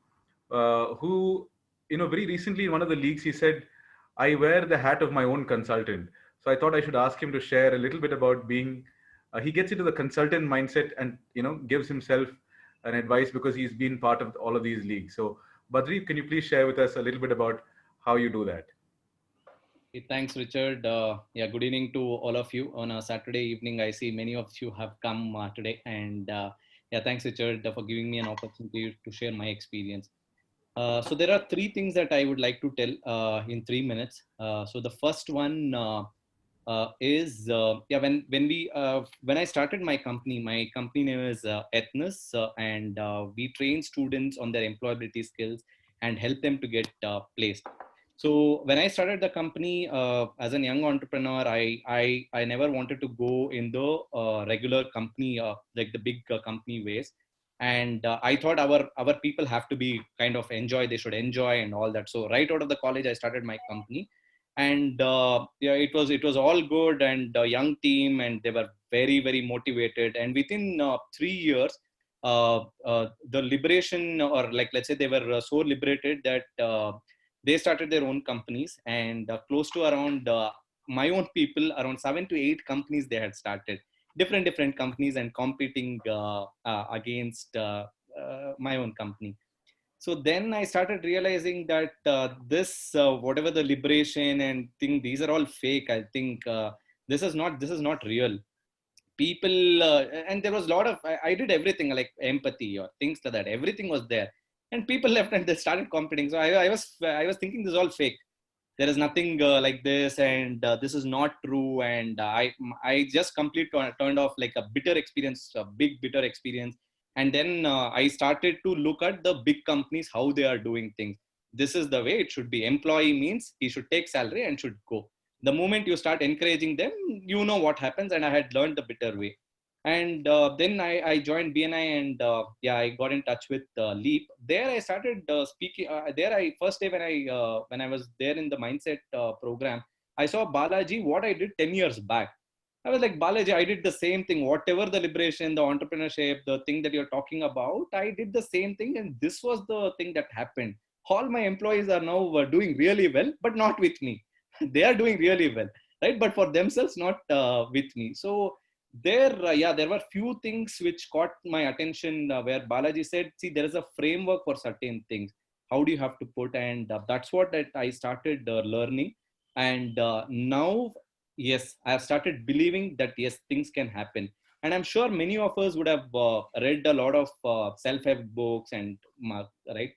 who, very recently in one of the leagues, he said, I wear the hat of my own consultant. So I thought I should ask him to share a little bit about being, he gets into the consultant mindset and, gives himself an advice because he's been part of all of these leagues. So Badri, can you please share with us a little bit about how you do that? Thanks, Richard. Yeah, good evening to all of you. On a Saturday evening, I see many of you have come today. And yeah, thanks, Richard, for giving me an opportunity to share my experience. So there are 3 things that I would like to tell in 3 minutes. So the first one is, yeah, when I started my company name is Ethnos, and we train students on their employability skills and help them to get placed. So when I started the company as a young entrepreneur, I never wanted to go in the regular company, like the big company ways. And I thought our people have to be kind of they should enjoy and all that. So right out of the college, I started my company, and yeah, it was all good, and a young team, and they were very, very motivated. And within 3 years, the liberation, or like, let's say they were so liberated that they started their own companies, and close to around my own people, around 7 to 8 companies they had started, different companies, and competing against my own company. So then I started realizing that this, whatever the liberation and thing, these are all fake. I think this is not real. People, and there was a lot of, I did everything like empathy or things like that. Everything was there. And people left and they started competing. So I was thinking this is all fake. There is nothing like this, and this is not true. And I just completely turned off, like a bitter experience, a big bitter experience. And then I started to look at the big companies, how they are doing things. This is the way it should be. Employee means he should take salary and should go. The moment you start encouraging them, you know what happens. And I had learned the bitter way. And then I joined BNI, and yeah, I got in touch with LEAP. There I started speaking. First day when I was there in the mindset program, I saw Balaji, what I did 10 years back. I was like, Balaji, I did the same thing. Whatever the liberation, the entrepreneurship, the thing that you're talking about, I did the same thing. And this was the thing that happened. All my employees are now doing really well, but not with me. They are doing really well, right? But for themselves, not with me. So there were few things which caught my attention where Balaji said, see, there is a framework for certain things. How do you have to put? And that's what I started learning. And now yes, I have started believing that yes, things can happen. And I'm sure many of us would have read a lot of self-help books and right.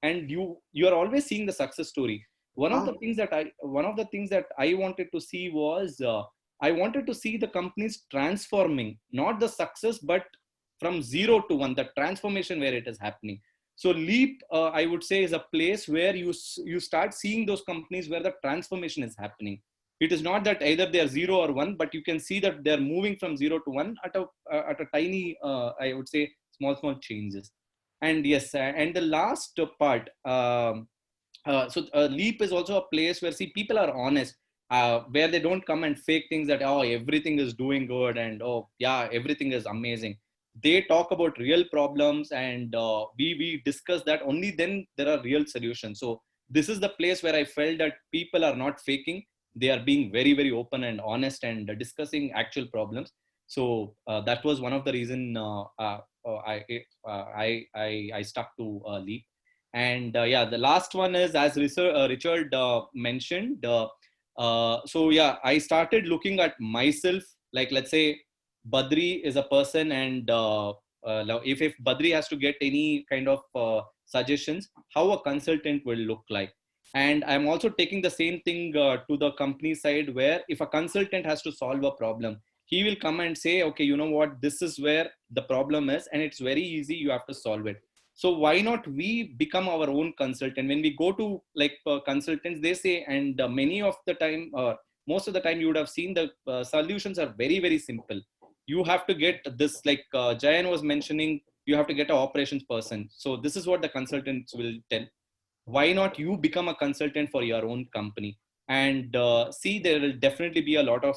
And you are always seeing the success story. One of the things that I wanted to see was I wanted to see the companies transforming, not the success, but from 0 to 1, the transformation where it is happening. So Leap, I would say, is a place where you start seeing those companies where the transformation is happening. It is not that either they are 0 or 1, but you can see that they're moving from 0 to 1 at a tiny, I would say, small changes. And yes, and the last part, Leap is also a place where, see, people are honest, where they don't come and fake things that, oh, everything is doing good and, oh, yeah, everything is amazing. They talk about real problems, and we discuss that. Only then there are real solutions. So this is the place where I felt that people are not faking. They are being very open and honest and discussing actual problems. So that was one of the reason I stuck to Leap. And yeah, the last one is, as Richard mentioned, so yeah, I started looking at myself, like, let's say Badri is a person, and if Badri has to get any kind of suggestions, how a consultant will look like. And I'm also taking the same thing to the company side, where if a consultant has to solve a problem, he will come and say, okay, you know what, this is where the problem is, and it's very easy, you have to solve it. So why not we become our own consultant? When we go to like consultants, they say, and many of the time, most of the time, you would have seen the solutions are very simple. You have to get this, like Jayan was mentioning, you have to get an operations person. So this is what the consultants will tell. Why not you become a consultant for your own company? And see, there will definitely be a lot of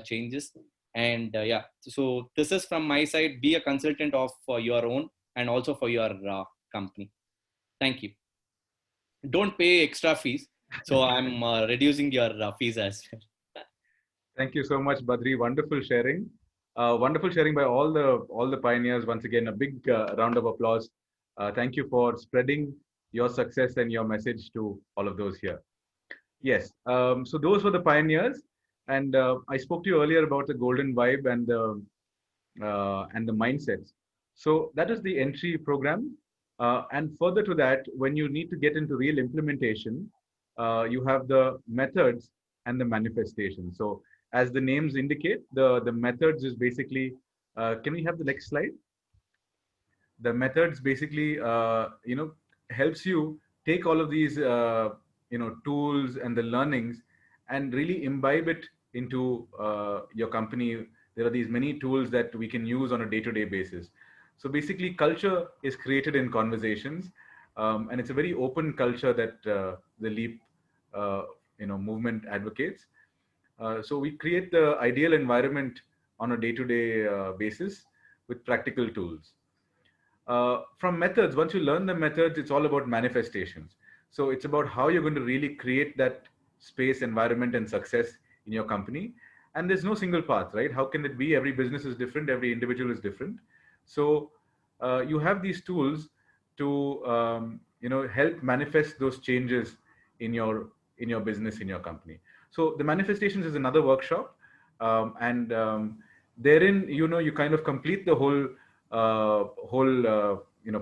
changes. And yeah, so this is from my side. Be a consultant of your own, and also for your company. Thank you. Don't pay extra fees. So I'm reducing your fees as well. Thank you so much, Badri. Wonderful sharing. Wonderful sharing by all the pioneers. Once again, a big round of applause. Thank you for spreading your success and your message to all of those here. Yes. So those were the pioneers, and I spoke to you earlier about the golden vibe and the mindsets. So that is the entry program. And further to that, when you need to get into real implementation, you have the methods and the manifestation. So as the names indicate, the methods is basically, can we have the next slide? The methods basically, helps you take all of these, tools and the learnings and really imbibe it into your company. There are these many tools that we can use on a day-to-day basis. So basically, culture is created in conversations, and it's a very open culture that the Leap, movement advocates. So we create the ideal environment on a day-to-day basis with practical tools. From methods, once you learn the methods, it's all about manifestations. So it's about how you're going to really create that space, environment, and success in your company. And there's no single path, right? How can it be? Every business is different. Every individual is different. So you have these tools to help manifest those changes in your business, in your company. So the manifestations is another workshop, and therein you kind of complete the whole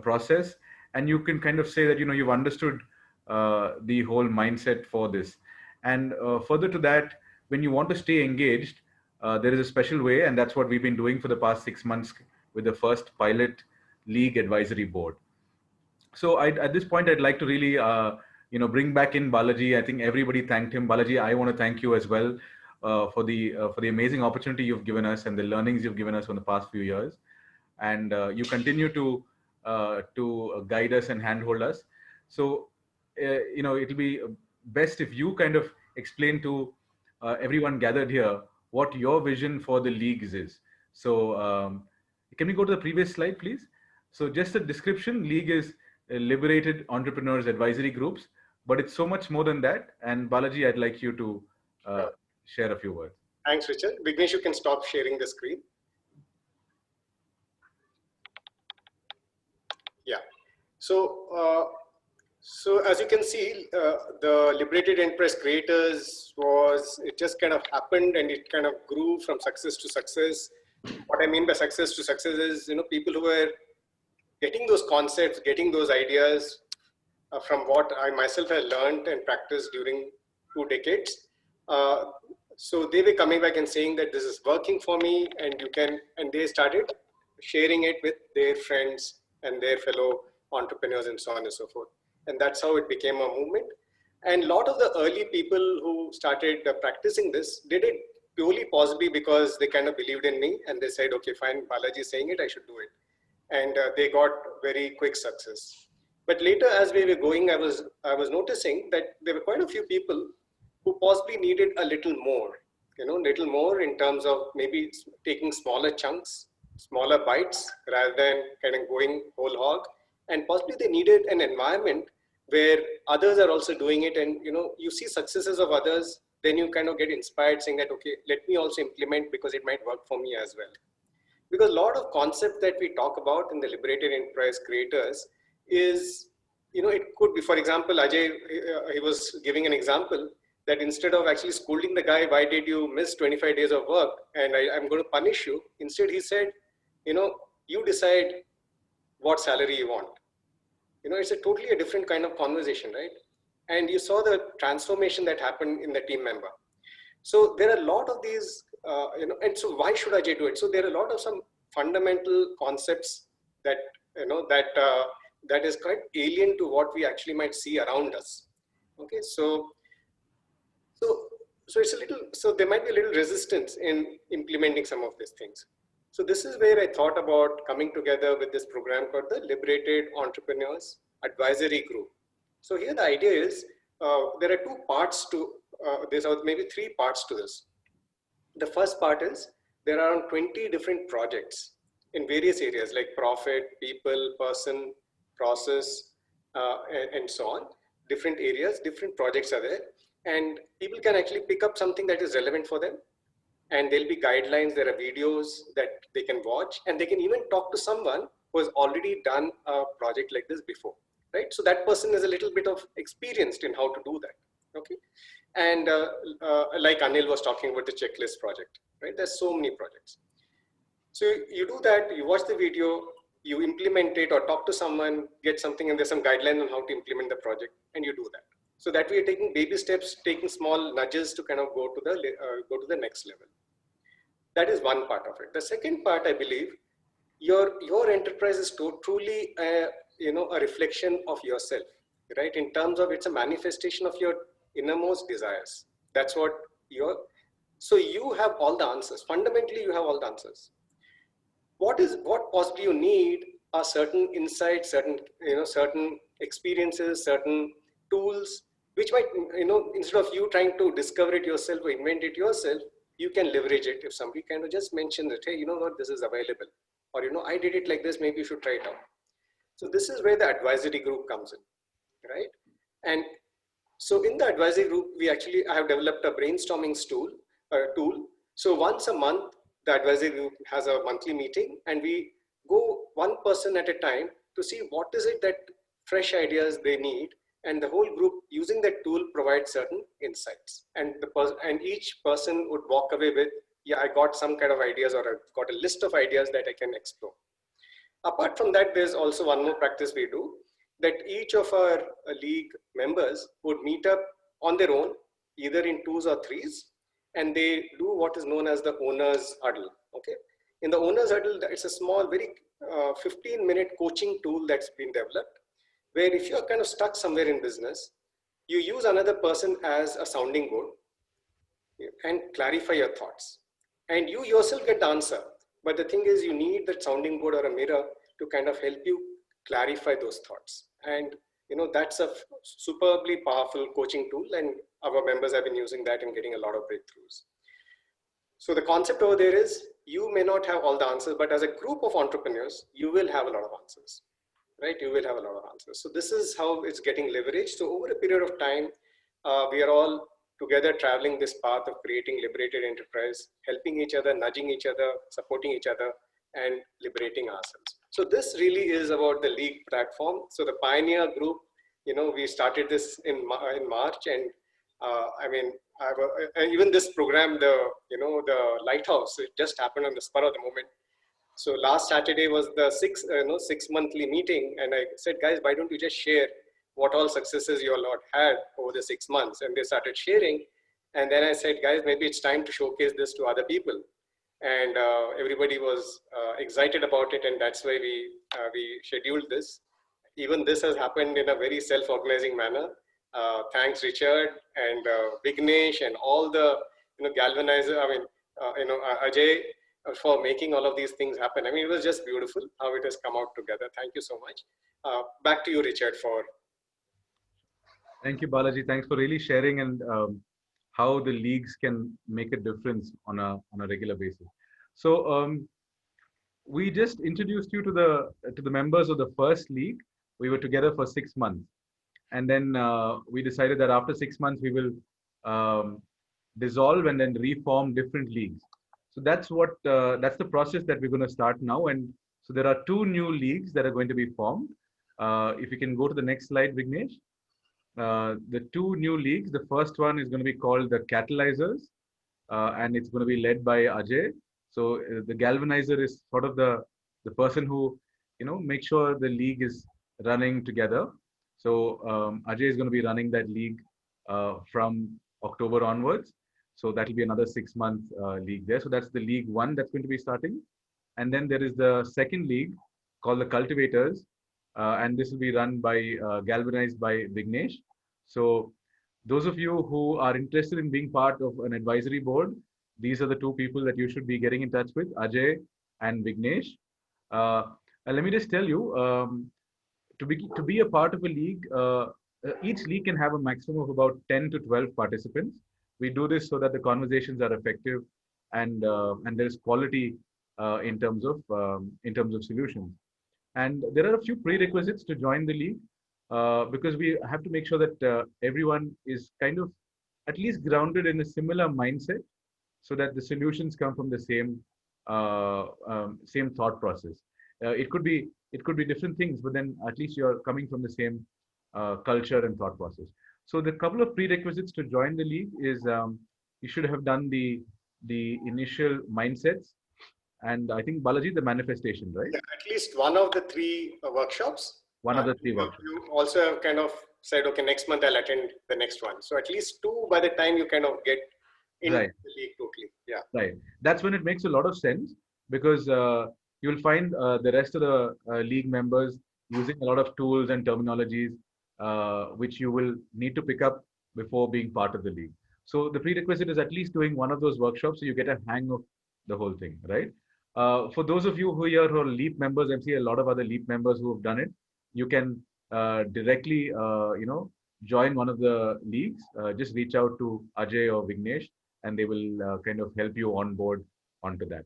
process, and you can kind of say that you've understood the whole mindset for this. And further to that, when you want to stay engaged, there is a special way, and that's what we've been doing for the past 6 months with the first pilot League Advisory Board. So at this point, I'd like to really bring back in Balaji. I think everybody thanked him. Balaji, I want to thank you as well for the amazing opportunity you've given us and the learnings you've given us in the past few years. And you continue to guide us and handhold us. So it'll be best if you kind of explain to everyone gathered here what your vision for the leagues is. So can we go to the previous slide, please? So just a description: League is Liberated Entrepreneurs Advisory Groups, but it's so much more than that. And Balaji, I'd like you to share a few words. Thanks, Richard. Vignesh, you can stop sharing the screen. Yeah. So So as you can see, the Liberated Enterprise Creators it just kind of happened and it kind of grew from success to success. What I mean by success to success is, people who were getting those concepts, getting those ideas from what I myself have learned and practiced during 2 decades. So they were coming back and saying that this is working for me, and they started sharing it with their friends and their fellow entrepreneurs and so on and so forth. And that's how it became a movement. And a lot of the early people who started practicing this did it purely possibly because they kind of believed in me and they said, okay, fine, Balaji is saying it, I should do it. And they got very quick success. But later, as we were going, I was noticing that there were quite a few people who possibly needed a little more, little more in terms of maybe taking smaller chunks, smaller bites, rather than kind of going whole hog. And possibly they needed an environment where others are also doing it, and you see successes of others, then you kind of get inspired saying that, okay, let me also implement because it might work for me as well. Because a lot of concepts that we talk about in the Liberated Enterprise Creators is, it could be, for example, Ajay, he was giving an example that instead of actually scolding the guy, why did you miss 25 days of work and I'm going to punish you? Instead, he said, you decide what salary you want. It's a totally a different kind of conversation, right? And you saw the transformation that happened in the team member. So there are a lot of these, and so why should Ajay do it? So there are a lot of some fundamental concepts that, that is quite alien to what we actually might see around us. Okay, so it's a little, so there might be a little resistance in implementing some of these things. So this is where I thought about coming together with this program called the Liberated Entrepreneurs Advisory Group. So here the idea is, there are 2 parts to this, or maybe 3 parts to this. The first part is there are around 20 different projects in various areas like profit, people, person, process, and so on. Different areas, different projects are there, and people can actually pick up something that is relevant for them. And there'll be guidelines, there are videos that they can watch, and they can even talk to someone who has already done a project like this before, right? So that person is a little bit of experienced in how to do that, okay? And like Anil was talking about the checklist project, right? There's so many projects. So you do that, you watch the video, you implement it or talk to someone, get something, and there's some guideline on how to implement the project, and you do that. So that we are taking baby steps, taking small nudges to kind of go to the next level. That is one part of it. The second part, I believe, your enterprise is truly a reflection of yourself, right? In terms of it's a manifestation of your innermost desires. That's what so you have all the answers. Fundamentally, you have all the answers. What possibly you need are certain insights, certain experiences, certain tools, which might, instead of you trying to discover it yourself or invent it yourself, you can leverage it. If somebody kind of just mentions that, hey, you know what, this is available, or, I did it like this, maybe you should try it out. So this is where the advisory group comes in, right? And so in the advisory group, I have developed a brainstorming tool. So once a month, the advisory group has a monthly meeting, and we go one person at a time to see what is it that fresh ideas they need. And the whole group using that tool provides certain insights. And each person would walk away with, yeah, I got some kind of ideas, or I've got a list of ideas that I can explore. Apart from that, there's also one more practice we do, that each of our league members would meet up on their own, either in 2s or 3s, and they do what is known as the owner's huddle. Okay, in the owner's huddle, it's a small, very 15-minute coaching tool that's been developed, where if you're kind of stuck somewhere in business, you use another person as a sounding board and clarify your thoughts. And you yourself get the answer. But the thing is, you need that sounding board or a mirror to kind of help you clarify those thoughts. And that's a superbly powerful coaching tool, and our members have been using that and getting a lot of breakthroughs. So the concept over there is, you may not have all the answers, but as a group of entrepreneurs, you will have a lot of answers. Right? You will have a lot of answers. So this is how it's getting leveraged. So over a period of time, we are all together traveling this path of creating liberated enterprise, helping each other, nudging each other, supporting each other, and liberating ourselves. So this really is about the League platform. So the Pioneer Group we started this in March, and I mean, even this program, the Lighthouse, it just happened on the spur of the moment. So last Saturday was the six monthly meeting, and I said, guys, why don't you just share what all successes you all had over the 6 months? And they started sharing, and then I said, guys, maybe it's time to showcase this to other people. And everybody was excited about it, and that's why we scheduled this. Even this has happened in a very self-organizing manner. Thanks, Richard and Vignesh and all the galvanizer. I mean, Ajay, for making all of these things happen. I mean, it was just beautiful how it has come out together. Thank you so much. Back to you, Richard, for. Thank you, Balaji. Thanks for really sharing and how the leagues can make a difference on a regular basis. So we just introduced you to the members of the first league. We were together for 6 months, and then we decided that after 6 months we will dissolve and then reform different leagues. So that's the process that we're going to start now. And so there are 2 new leagues that are going to be formed. If you can go to the next slide, Vignesh. The 2 new leagues. The first one is going to be called the Catalyzers, and it's going to be led by Ajay. So the Galvanizer is sort of the person who makes sure the league is running together. So Ajay is going to be running that league from October onwards. So that will be another 6-month league there. So that's the League 1 that's going to be starting. And then there is the second league called the Cultivators. And this will be run by, galvanized by Vignesh. So those of you who are interested in being part of an advisory board, these are the 2 people that you should be getting in touch with, Ajay and Vignesh. And let me just tell you, to be a part of a league, each league can have a maximum of about 10 to 12 participants. We do this so that the conversations are effective and there is quality in terms of solutions. And there are a few prerequisites to join the league because we have to make sure that everyone is kind of at least grounded in a similar mindset, so that the solutions come from the same thought process. It could be different things, but then at least you're coming from the same culture and thought process. So the couple of prerequisites to join the league is you should have done the initial mindsets, and I think Balaji, the manifestation, right? Yeah, at least one of the 3 workshops. One of the 3 workshops. You also have kind of said, okay, next month I'll attend the next one. So at least 2 by the time you kind of get into right. the league totally. Yeah. Right. That's when it makes a lot of sense, because you'll find the rest of the league members using a lot of tools and terminologies which you will need to pick up before being part of the league. So the prerequisite is at least doing one of those workshops so you get a hang of the whole thing, right? For those of you who are LEAP members, I see a lot of other LEAP members who have done it. You can directly, join one of the leagues. Just reach out to Ajay or Vignesh, and they will kind of help you on board onto that.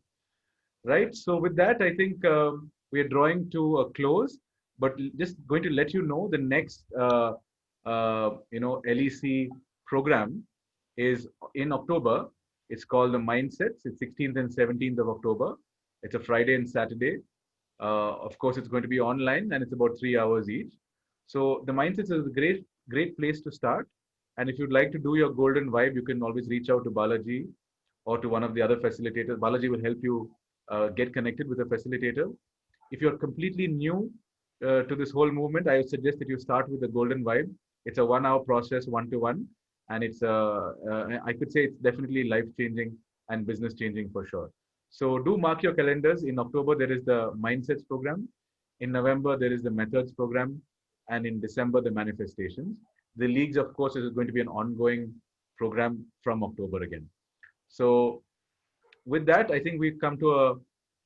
Right. So with that, I think we are drawing to a close, but just going to let you know the next, LEC program is in October. It's called the Mindsets. It's 16th and 17th of October. It's a Friday and Saturday. Of course, it's going to be online, and it's about 3 hours each. So the Mindsets is a great place to start. And if you'd like to do your golden vibe, you can always reach out to Balaji or to one of the other facilitators. Balaji will help you get connected with a facilitator. If you're completely new to this whole movement, I would suggest that you start with the golden vibe. It's a 1-hour process, 1-to-1, and it's I could say it's definitely life-changing and business-changing for sure. So do mark your calendars. In October, there is the Mindsets program. In November, there is the Methods program. And in December, the Manifestations. The leagues, of course, is going to be an ongoing program from October again. So with that, I think we've come to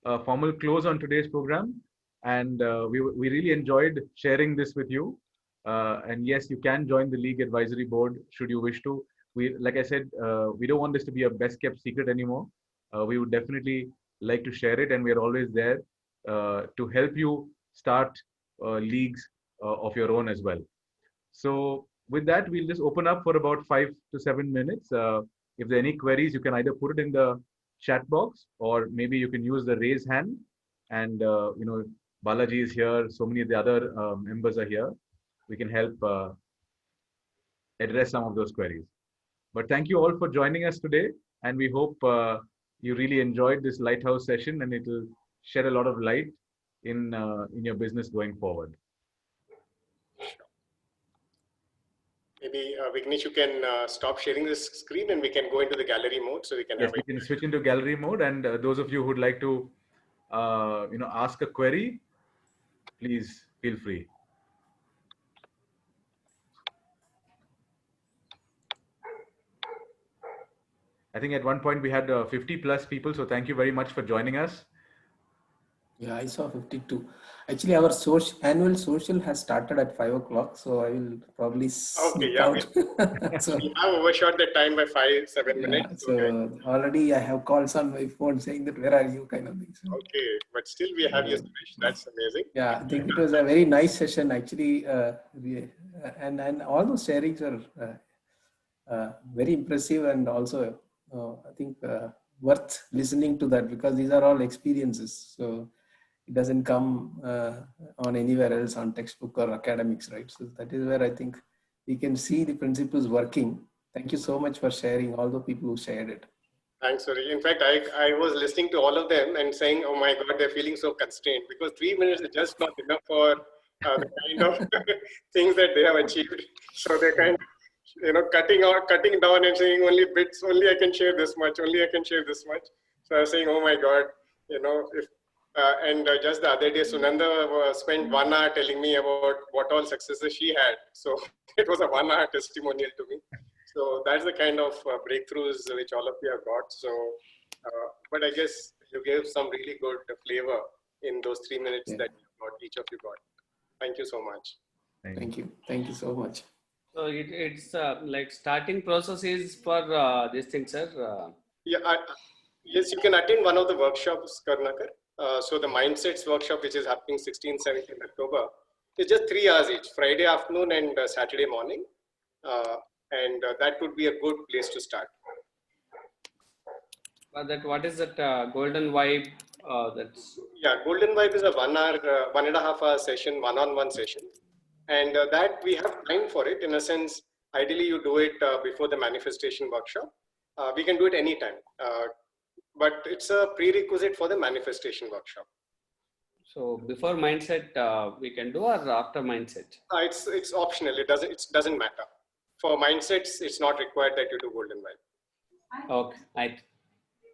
a formal close on today's program. And we really enjoyed sharing this with you. And yes, you can join the League Advisory Board should you wish to. Like I said, we don't want this to be a best kept secret anymore. We would definitely like to share it, and we are always there to help you start leagues of your own as well. So with that, we'll just open up for about 5 to 7 minutes. If there are any queries, you can either put it in the chat box, or maybe you can use the raise hand. And Balaji is here. So many of the other members are here. we can help address some of those queries. But thank you all for joining us today, and we hope you really enjoyed this Lighthouse session, and it will shed a lot of light in your business going forward. Maybe Vignesh, you can stop sharing this screen and we can go into the gallery mode so we can Yes, have we can switch into gallery mode, and those of you who would like to ask a query, please feel free. I think at one point we had 50 plus people, so thank you very much for joining us. Yeah, I saw 52. Actually, our annual social has started at 5 o'clock, so I will probably sneak out. So we have overshot the time by 5-7 minutes. So already I have calls on my phone saying that where are you kind of thing. So, okay, but still we have your Suresh. That's amazing. Yeah, I think it was a very nice session actually, and all those sharings are very impressive, and also I think worth listening to that, because these are all experiences. So it doesn't come on anywhere else on textbook or academics, right? So that is where I think we can see the principles working. Thank you so much for sharing, all the people who shared it. Thanks, Suri. In fact, I was listening to all of them and saying, oh my God, they're feeling so constrained, because 3 minutes is just not enough for the kind of things that they have achieved. So they're kind of, cutting down and saying only bits, only I can share this much, only I can share this much. So I was saying, oh my God, if just the other day, Sunanda spent 1 hour telling me about what all successes she had. So it was a 1 hour testimonial to me. So that's the kind of breakthroughs which all of you have got. So, but I guess you gave some really good flavor in those 3 minutes that you got, each of you got. Thank you so much. Thank you. Thank you so much. So it's like starting process is for this thing, sir. Yes, you can attend one of the workshops, Karnakar. So the Mindsets workshop, which is happening 16th, 17th October, is just 3 hours each, Friday afternoon and Saturday morning. And that would be a good place to start. What is that Golden Vibe? Golden Vibe is a 1 hour, 1.5 hour session, one-on-one session. And that we have time for it. In a sense, ideally you do it before the manifestation workshop. We can do it anytime. But it's a prerequisite for the manifestation workshop. So before mindset we can do, or after mindset? It's optional. It doesn't matter. For mindsets, it's not required that you do Golden Vibe. Okay, right.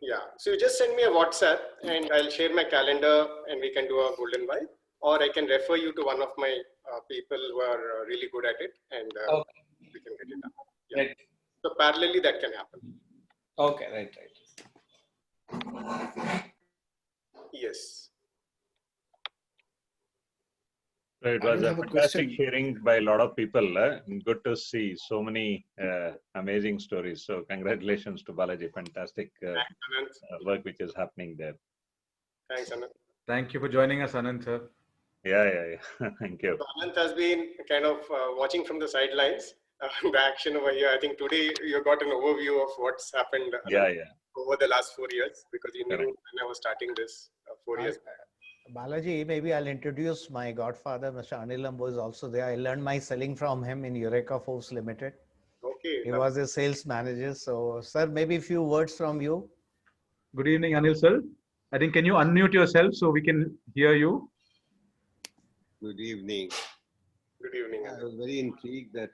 Yeah. So you just send me a WhatsApp and I'll share my calendar and we can do a Golden Vibe. Or I can refer you to one of my people who are really good at it, and we can get it done. Yeah. Right. So parallelly, that can happen. Okay, right. Yes. So it was a fantastic sharing by a lot of people. Good to see so many amazing stories. So congratulations to Balaji. Fantastic work which is happening there. Thanks, Anand. Thank you for joining us, Anand, sir. Yeah. Thank you. So Anand has been kind of watching from the sidelines the action over here. I think today you got an overview of what's happened over the last 4 years, because you knew when I was starting this 4 years back. Balaji, maybe I'll introduce my godfather, Mr. Anil Lambu is also there. I learned my selling from him in Eureka Force Limited. Okay. He was a sales manager. So, sir, maybe a few words from you. Good evening, Anil, sir. I think, can you unmute yourself so we can hear you? Good evening. Good evening. I was very intrigued that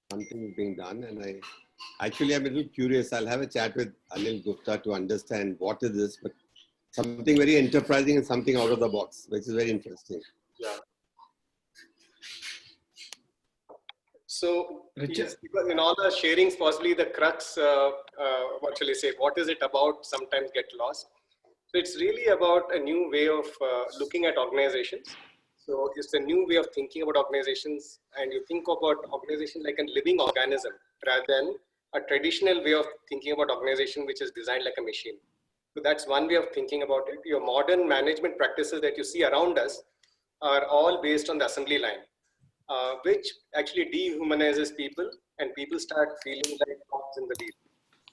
something is being done, and I'm a little curious. I'll have a chat with Anil Gupta to understand what is this, but something very enterprising and something out of the box, which is very interesting. Yeah. So, yes, because in all the sharings, possibly the crux, what shall I say, what is it about, sometimes get lost. So it's really about a new way of looking at organizations. So it's a new way of thinking about organizations, and you think about organization like a living organism rather than a traditional way of thinking about organization, which is designed like a machine. So that's one way of thinking about it. Your modern management practices that you see around us are all based on the assembly line, which actually dehumanizes people, and people start feeling like cogs in the wheel,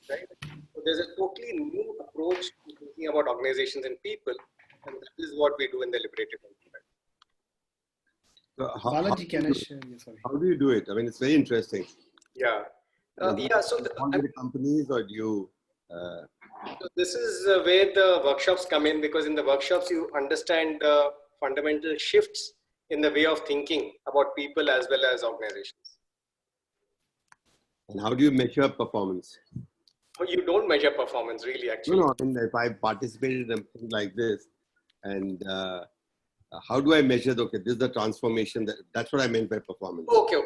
right? So there's a totally new approach to thinking about organizations and people, and that is what we do in the Liberated Enterprise. So Balaji, can I share? Sorry. How do you do it? I mean, it's very interesting. Yeah. So the companies, or do you? So this is where the workshops come in, because in the workshops you understand the fundamental shifts in the way of thinking about people as well as organizations. And how do you measure performance? You don't measure performance really, actually. No, I mean, if I participated in something like this, and how do I measure? Okay, this is the transformation. That's what I meant by performance. Okay.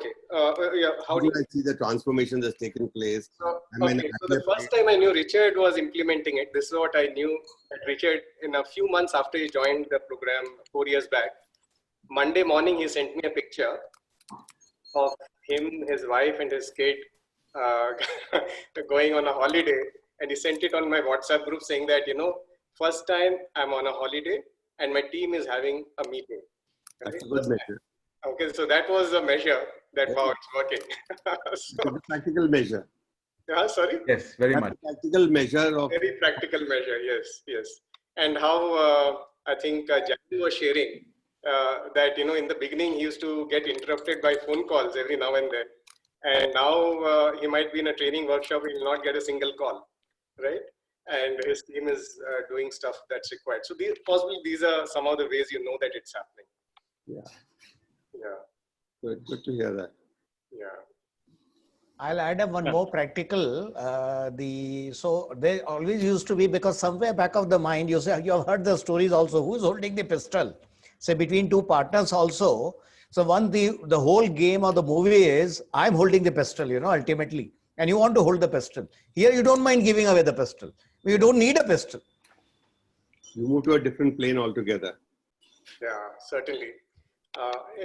Yeah. How do I see the transformation that's taken place? So the first time I knew Richard was implementing it, this is what I knew that Richard, in a few months after he joined the program 4 years back, Monday morning he sent me a picture of him, his wife, and his kid going on a holiday, and he sent it on my WhatsApp group saying that, first time I'm on a holiday and my team is having a meeting. That's a good measure. Okay, so that was a measure that wow, it's working. It's a practical measure. Yeah, sorry? Yes, very That's much. a practical measure of. Very practical measure, yes. And how I think Jackie was sharing that, in the beginning he used to get interrupted by phone calls every now and then. And now he might be in a training workshop, he will not get a single call, right? And his team is doing stuff that's required. So these are some of the ways you know that it's happening. Yeah. Good to hear that. Yeah. I'll add up one more practical. So they always used to be, because somewhere back of the mind, you say, you have heard the stories also, who's holding the pistol? Say between two partners also. So the whole game or the movie is, I'm holding the pistol, ultimately. And you want to hold the pistol. Here, you don't mind giving away the pistol. You don't need a pistol. You move to a different plane altogether. Yeah, certainly.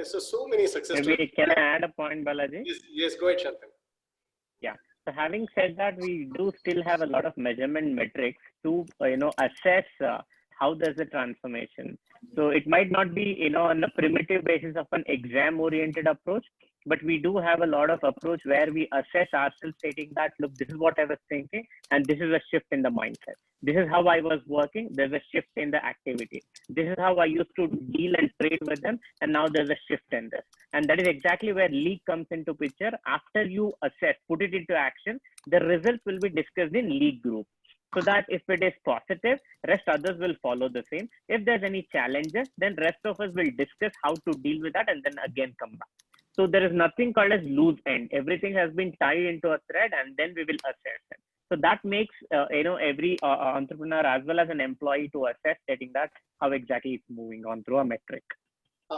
So many success stories. Can I add a point, Balaji? Yes, go ahead, Shantanu. Yeah. So having said that, we do still have a lot of measurement metrics to assess how does the transformation. So it might not be on a primitive basis of an exam-oriented approach, but we do have a lot of approach where we assess ourselves, stating that, look, this is what I was thinking, and this is a shift in the mindset. This is how I was working. There's a shift in the activity. This is how I used to deal and trade with them, and now there's a shift in this. And that is exactly where League comes into picture. After you assess, put it into action, the results will be discussed in League group. So that if it is positive, rest others will follow the same. If there's any challenges, then rest of us will discuss how to deal with that and then again come back. So there is nothing called as loose end. Everything has been tied into a thread, and then we will assess it. So that makes every entrepreneur as well as an employee to assess, stating that how exactly it's moving on through a metric.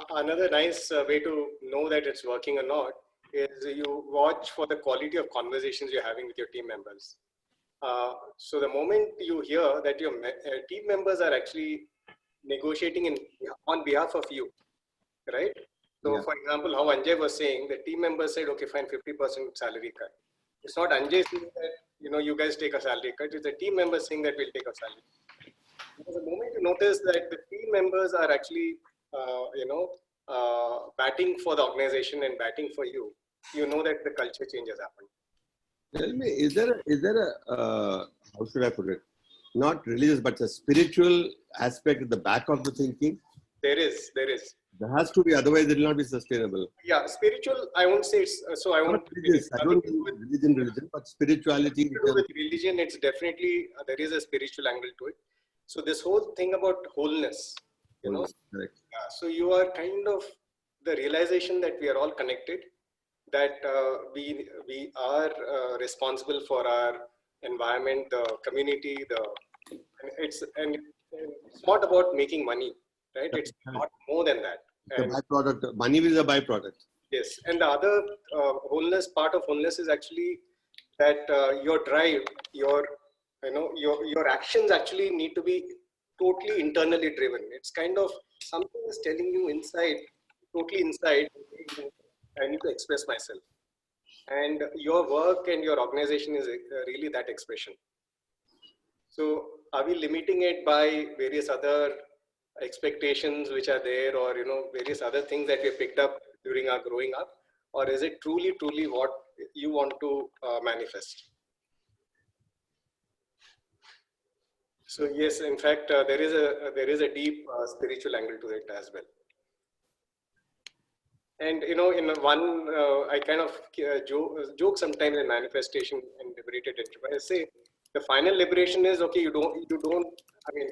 Another nice way to know that it's working or not is you watch for the quality of conversations you're having with your team members. So the moment you hear that your team members are actually negotiating on behalf of you, right? So for example, how Anjay was saying, the team members said, okay, fine, 50% salary cut. It's not Anjay saying that, you guys take a salary cut. It's the team members saying that we'll take a salary cut. Because the moment you notice that the team members are actually, batting for the organization and batting for you, you know that the culture change has happened. Tell me, is there a how should I put it? Not religious, but a spiritual aspect at the back of the thinking? There is. There has to be, otherwise it will not be sustainable. Yeah, spiritual, I won't say it's, so I won't. I don't mean religion, but spirituality. With religion, it's definitely, there is a spiritual angle to it. So this whole thing about wholeness, Correct. So you are kind of the realization that we are all connected, that we are responsible for our environment, the community, it's not about making money, right? It's not more than that. The byproduct, money is a byproduct. Yes, and the other part of wholeness is actually that your drive, your actions actually need to be totally internally driven. It's kind of something is telling you inside, totally inside, I need to express myself. And your work and your organization is really that expression. So are we limiting it by various other expectations which are there, or various other things that we picked up during our growing up, or is it truly what you want to manifest? So yes, in fact, there is a deep spiritual angle to it as well. And in one, I kind of joke sometimes in manifestation and liberated enterprise. I say the final liberation is okay. You don't. I mean,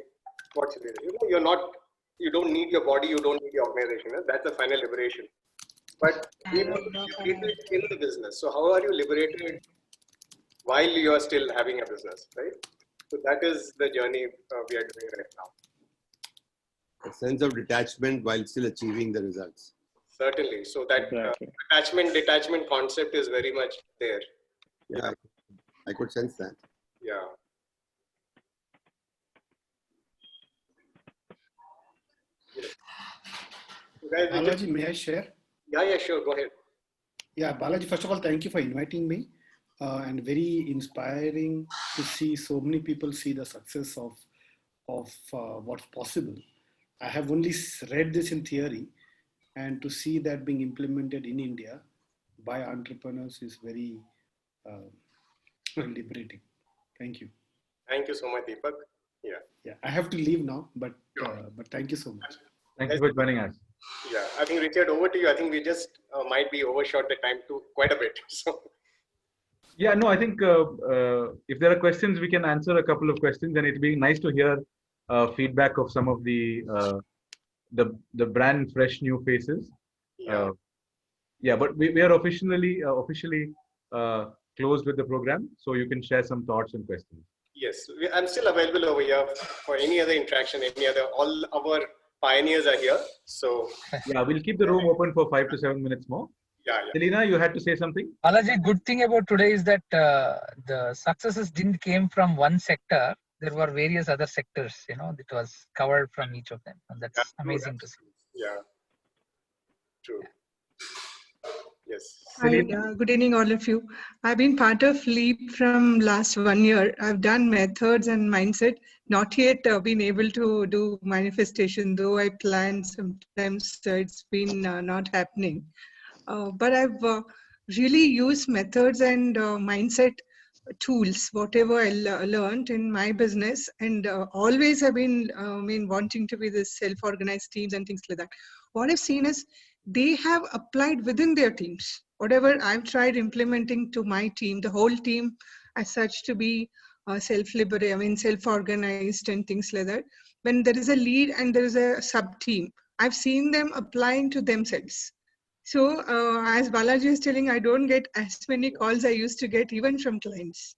what's it? You're not. You don't need your body. You don't need your organization. That's the final liberation. But we want to be liberated in the business. So how are you liberated while you are still having a business, right? So that is the journey we are doing right now. A sense of detachment while still achieving the results. Certainly. So that detachment concept is very much there. Yeah, I could sense that. Yeah. Balaji, may I share? Yeah, sure. Go ahead. Yeah, Balaji, first of all, thank you for inviting me. And very inspiring to see so many people see the success of what's possible. I have only read this in theory, and to see that being implemented in India by entrepreneurs is very liberating. Thank you. Thank you so much, Deepak. Yeah, I have to leave now, but thank you so much. Thank you for joining us. Yeah, I think Richard, over to you. I think we just might be overshot the time to quite a bit. So. Yeah, no, I think if there are questions, we can answer a couple of questions, and it'd be nice to hear feedback of some of the brand fresh new faces. Yeah, but we are officially closed with the program, so you can share some thoughts and questions. Yes, I'm still available over here for any other interaction, all our pioneers are here. So yeah, we'll keep the room open for 5 to 7 minutes more. Yeah. Selena, you had to say something? Balaji, good thing about today is that the successes didn't came from one sector. There were various other sectors, that was covered from each of them. And that's amazing to see. Yeah. True. Yes. Hi, good evening, all of you. I've been part of LEAP from last 1 year. I've done methods and mindset, not yet been able to do manifestation, though I plan sometimes, it's been not happening. But I've really used methods and mindset tools, whatever I learned in my business, and always have been wanting to be this self-organized teams and things like that. What I've seen is they have applied within their teams. Whatever I've tried implementing to my team, the whole team as such to be self-organized and things like that. When there is a lead and there is a sub-team, I've seen them applying to themselves. So as Balaji is telling, I don't get as many calls I used to get even from clients.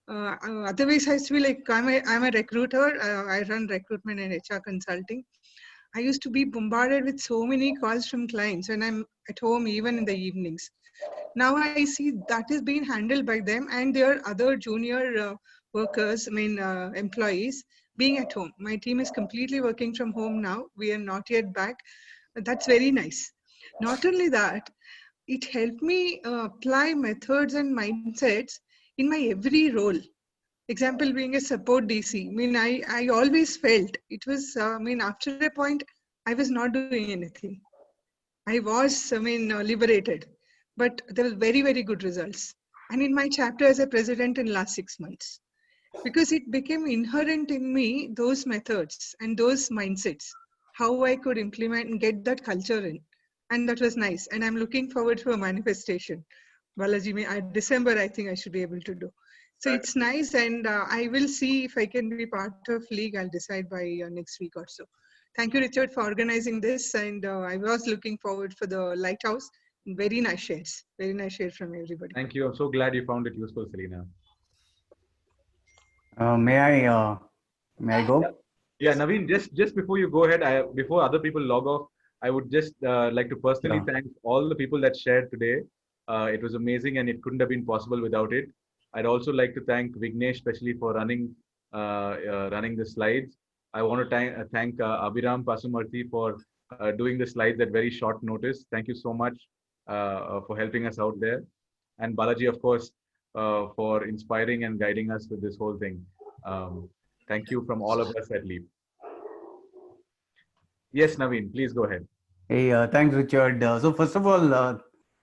Otherwise, I used to be like, I'm a recruiter. I run recruitment and HR consulting. I used to be bombarded with so many calls from clients when I'm at home, even in the evenings. Now I see that is being handled by them and their other junior workers, employees, being at home. My team is completely working from home now. We are not yet back. That's very nice. Not only that, it helped me apply methods and mindsets in my every role. Example being a support DC. I always felt it was, after a point, I was not doing anything. I was, liberated, but there were very, very good results. And in my chapter as a president in last 6 months, because it became inherent in me, those methods and those mindsets, how I could implement and get that culture in. And that was nice. And I'm looking forward to a manifestation. Balaji, December, I think I should be able to do. So it's nice, and I will see if I can be part of League. I'll decide by next week or so. Thank you, Richard, for organizing this. And I was looking forward for the Lighthouse. Very nice shares. Very nice share from everybody. Thank you. I'm so glad you found it useful, Selena. May I go? Yeah, Naveen, just before you go ahead, before other people log off, I would just like to personally thank all the people that shared today. It was amazing, and it couldn't have been possible without it. I'd also like to thank Vignesh, especially for running the slides. I want to thank Abhiram Pasumarthy for doing the slides at very short notice. Thank you so much for helping us out there. And Balaji, of course, for inspiring and guiding us with this whole thing. Thank you from all of us at LEAP. Yes, Naveen, please go ahead. Hey, thanks, Richard. So first of all,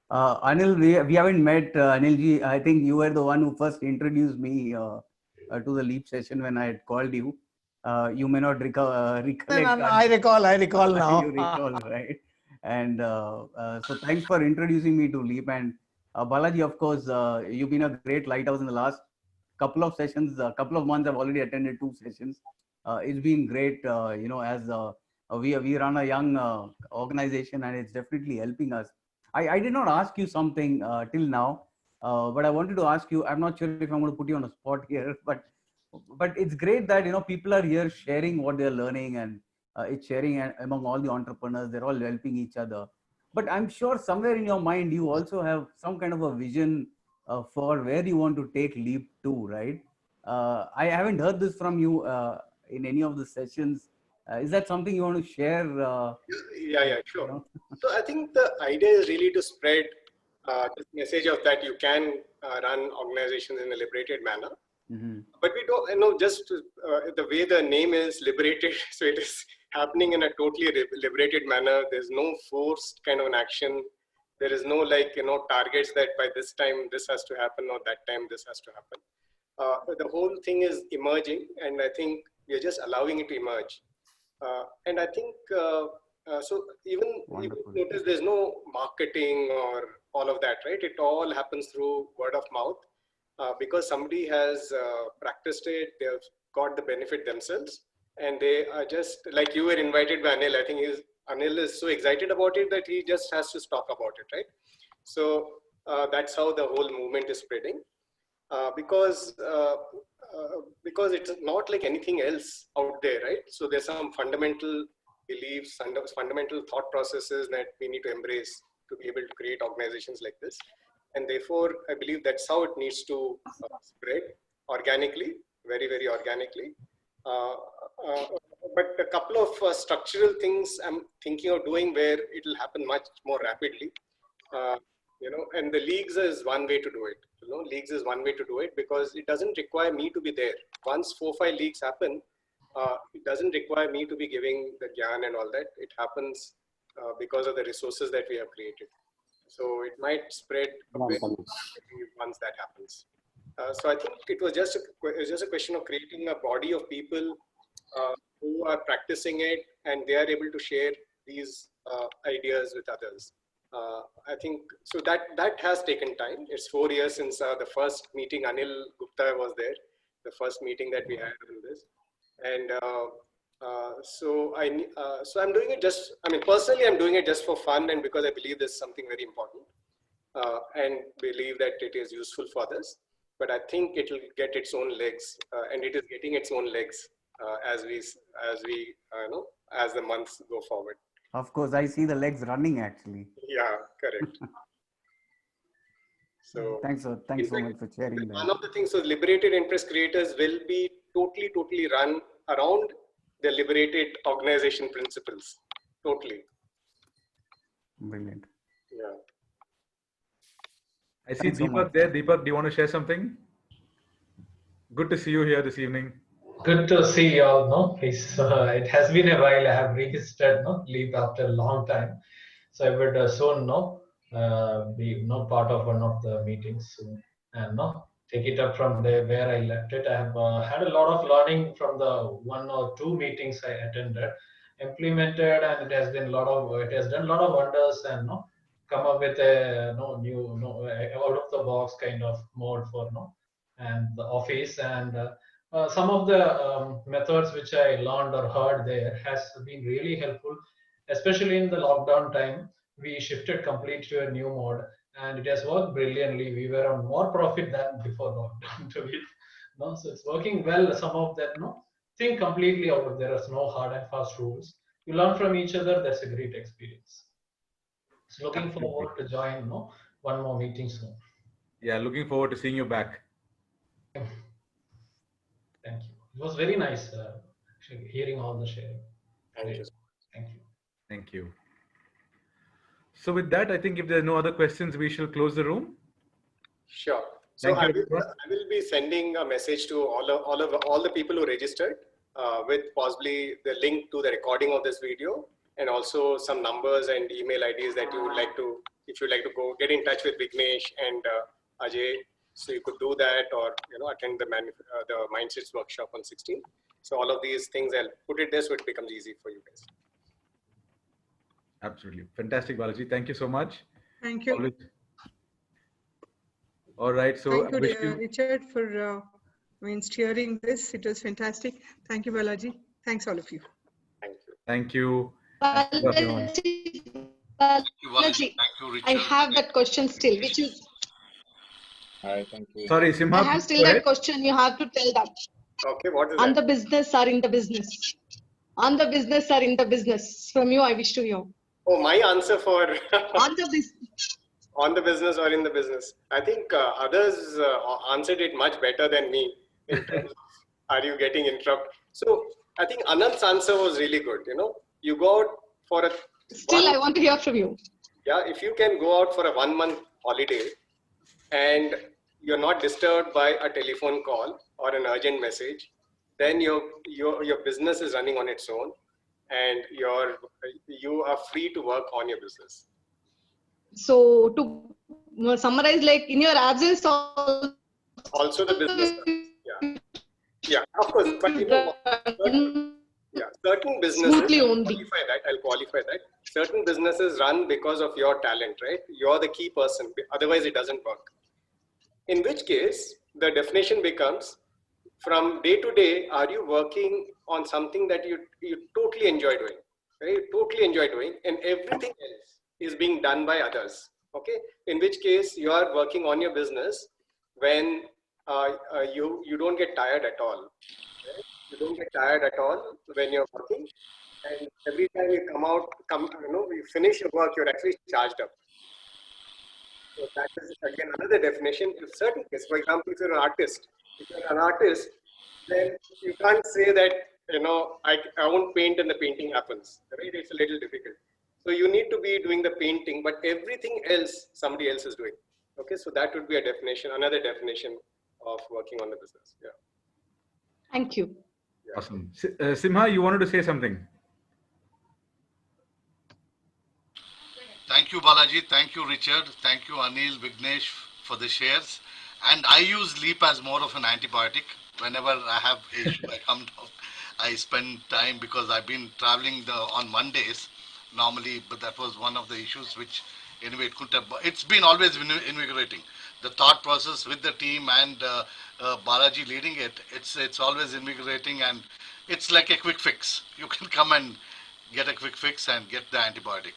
Anil, we haven't met. Anilji, I think you were the one who first introduced me to the LEAP session when I had called you. You may not recollect. I recall now. You recall, right? And so thanks for introducing me to Leap. And Balaji, of course, you've been a great lighthouse in the last couple of sessions, a couple of months. I've already attended 2 sessions. It's been great, as we run a young organization, and it's definitely helping us. I did not ask you something till now, but I wanted to ask you. I'm not sure if I'm going to put you on a spot here, but it's great that people are here sharing what they're learning, and it's sharing among all the entrepreneurs. They're all helping each other. But I'm sure somewhere in your mind you also have some kind of a vision for where you want to take Leap to, right? I haven't heard this from you in any of the sessions. Is that something you want to share? Yeah, sure. So I think the idea is really to spread this message of that you can run organizations in a liberated manner. Mm-hmm. But we don't, just the way the name is liberated, so it is happening in a totally liberated manner. There's no forced kind of an action. There is no targets that by this time this has to happen or that time this has to happen. The whole thing is emerging, and I think we're just allowing it to emerge. And I think, so even you notice there's no marketing or all of that, right? It all happens through word of mouth. Because somebody has practiced it, they've got the benefit themselves, and they are just like you were invited by Anil. I think Anil is so excited about it that he just has to talk about it, right? So that's how the whole movement is spreading, because it's not like anything else out there, right? So there's some fundamental beliefs and fundamental thought processes that we need to embrace to be able to create organizations like this. And therefore, I believe that's how it needs to spread organically, very, very organically. But a couple of structural things I'm thinking of doing where it will happen much more rapidly. And the leagues is one way to do it. Leagues is one way to do it because it doesn't require me to be there. Once 4-5 leagues happen, it doesn't require me to be giving the gyan and all that. It happens because of the resources that we have created. So it might spread a bit once that happens. So I think it was just a question of creating a body of people who are practicing it, and they are able to share these ideas with others. I think so that has taken time. It's 4 years since the first meeting. Anil Gupta was there, the first meeting that we had on this, and so I'm doing it personally I'm doing it just for fun and because I believe there's something very important and believe that it is useful for others. But I think it will get its own legs, and it is getting its own legs as the months go forward. Of course, I see the legs running actually. Yeah, correct. So thanks so much for sharing that. One of the things, so liberated Impress creators will be totally run around the liberated organization principles. Totally. Brilliant. Yeah. I see Deepak there. Deepak, do you want to share something? Good to see you here this evening. Good to see you all. No, it has been a while. I have registered Leap after a long time, so I would soon be part of one of the meetings soon, and take it up from there where I left it. I have had a lot of learning from the 1 or 2 meetings I attended, implemented, and it has done a lot of wonders, and come up with a new out of the box kind of mode for and the office, and some of the methods which I learned or heard there has been really helpful, especially in the lockdown time. We shifted completely to a new mode, and it has worked brilliantly. We were on more profit than before lockdown to it. So it's working well. Some of that think completely out of there is no hard and fast rules. You learn from each other. That's a great experience. So looking forward to join one more meeting soon. Yeah, looking forward to seeing you back. Thank you. It was very nice actually hearing all the sharing. Thank you. Thank you. Thank you. So with that, I think if there are no other questions, we shall close the room. Sure. So I will be sending a message to all the people who registered with possibly the link to the recording of this video, and also some numbers and email IDs that you would like to, if you'd like to go get in touch with Vignesh and Ajay. So you could do that, or attend the Mindsets workshop on 16th. So all of these things, I'll put it there so it becomes easy for you guys. Absolutely. Fantastic, Balaji. Thank you so much. Thank you. Always. All right. So Thank you, wish you Richard, for steering this. It was fantastic. Thank you, Balaji. Thanks, all of you. thank you. And to everyone. Balaji, I have that question still, which is, Hi, thank you. Sorry, I Simha. have please still go that ahead. question. You have to tell that. Okay, what is On that? the business or in the business? On the business or in the business? From you, I wish to hear. Oh, my answer for On the business. on the business or in the business. I think others answered it much better than me in terms of are you getting interrupted. So I think Anand's answer was really good. You know, you go out for a Still, I want to hear from you. yeah, if you can go out for a 1 month holiday and you're not disturbed by a telephone call or an urgent message, then your business is running on its own, and you are free to work on your business. So to summarize, like in your absence, Also the business. Yeah, of course. But you know, certain businesses. Smoothly only. I'll qualify that. Certain businesses run because of your talent, right? You're the key person. Otherwise, it doesn't work. In which case, the definition becomes, from day to day, are you working on something that you totally enjoy doing, right? Totally enjoy doing, and everything else is being done by others. Okay. In which case, you are working on your business when you don't get tired at all. Right? You don't get tired at all when you're working, and every time you you finish your work, you're actually charged up. So that is again another definition. In certain cases, for example, if you're an artist, then you can't say that I won't paint and the painting happens. Right? It's a little difficult. So you need to be doing the painting, but everything else somebody else is doing. Okay, so that would be a definition, another definition of working on the business. Yeah. Thank you. Awesome. Simha, you wanted to say something? Thank you, Balaji. Thank you, Richard. Thank you, Anil, Vignesh, for the shares. And I use Leap as more of an antibiotic. Whenever I have issue, I come down. I spend time because I've been traveling on Mondays normally, but that was one of the issues which anyway it couldn't have. It's been always invigorating. The thought process with the team and Balaji leading it, it's always invigorating, and it's like a quick fix. You can come and get a quick fix and get the antibiotic.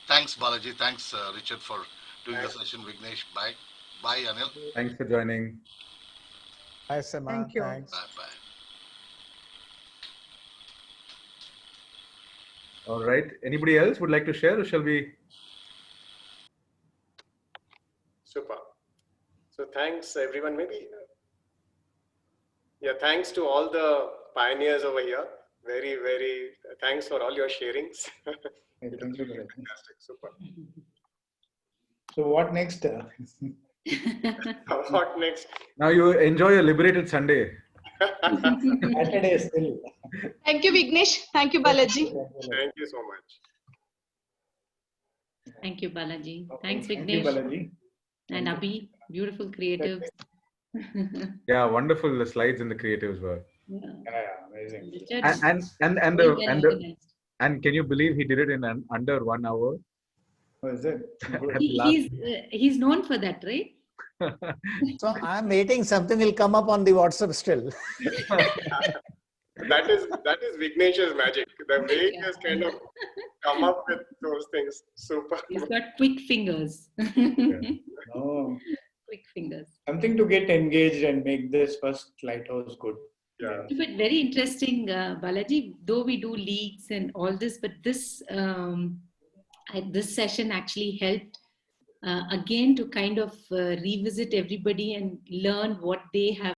Thanks, Balaji. Thanks, Richard, for doing the session. Vignesh, bye. Bye, Anil. Thanks for joining. Bye, Simha. Thank you. Thanks. Bye. All right. Anybody else would like to share, or shall we? Super. So thanks, everyone. Thanks to all the pioneers over here. Very, very thanks for all your sharings. Thank you. Fantastic. Super. So what next? What next? Now you enjoy a liberated Sunday. Saturday still. Thank you, Vignesh. Thank you, Balaji. Thank you so much. Thank you, Balaji. Thanks, Thank you, Vignesh. Balaji. And Abhi, beautiful creative. Yeah, wonderful. The slides and the creatives were. Amazing. And can you believe he did it in under 1 hour? Oh, is it? He's known for that, right? So I'm waiting. Something will come up on the WhatsApp still. That is Vignesh's magic. The way he has kind of come up with those things. Super. He's got quick fingers. Oh. Quick fingers. Something to get engaged and make this first lighthouse good. Yeah. But very interesting, Balaji. Though we do leagues and all this, but this this session actually helped again to kind of revisit everybody and learn what they have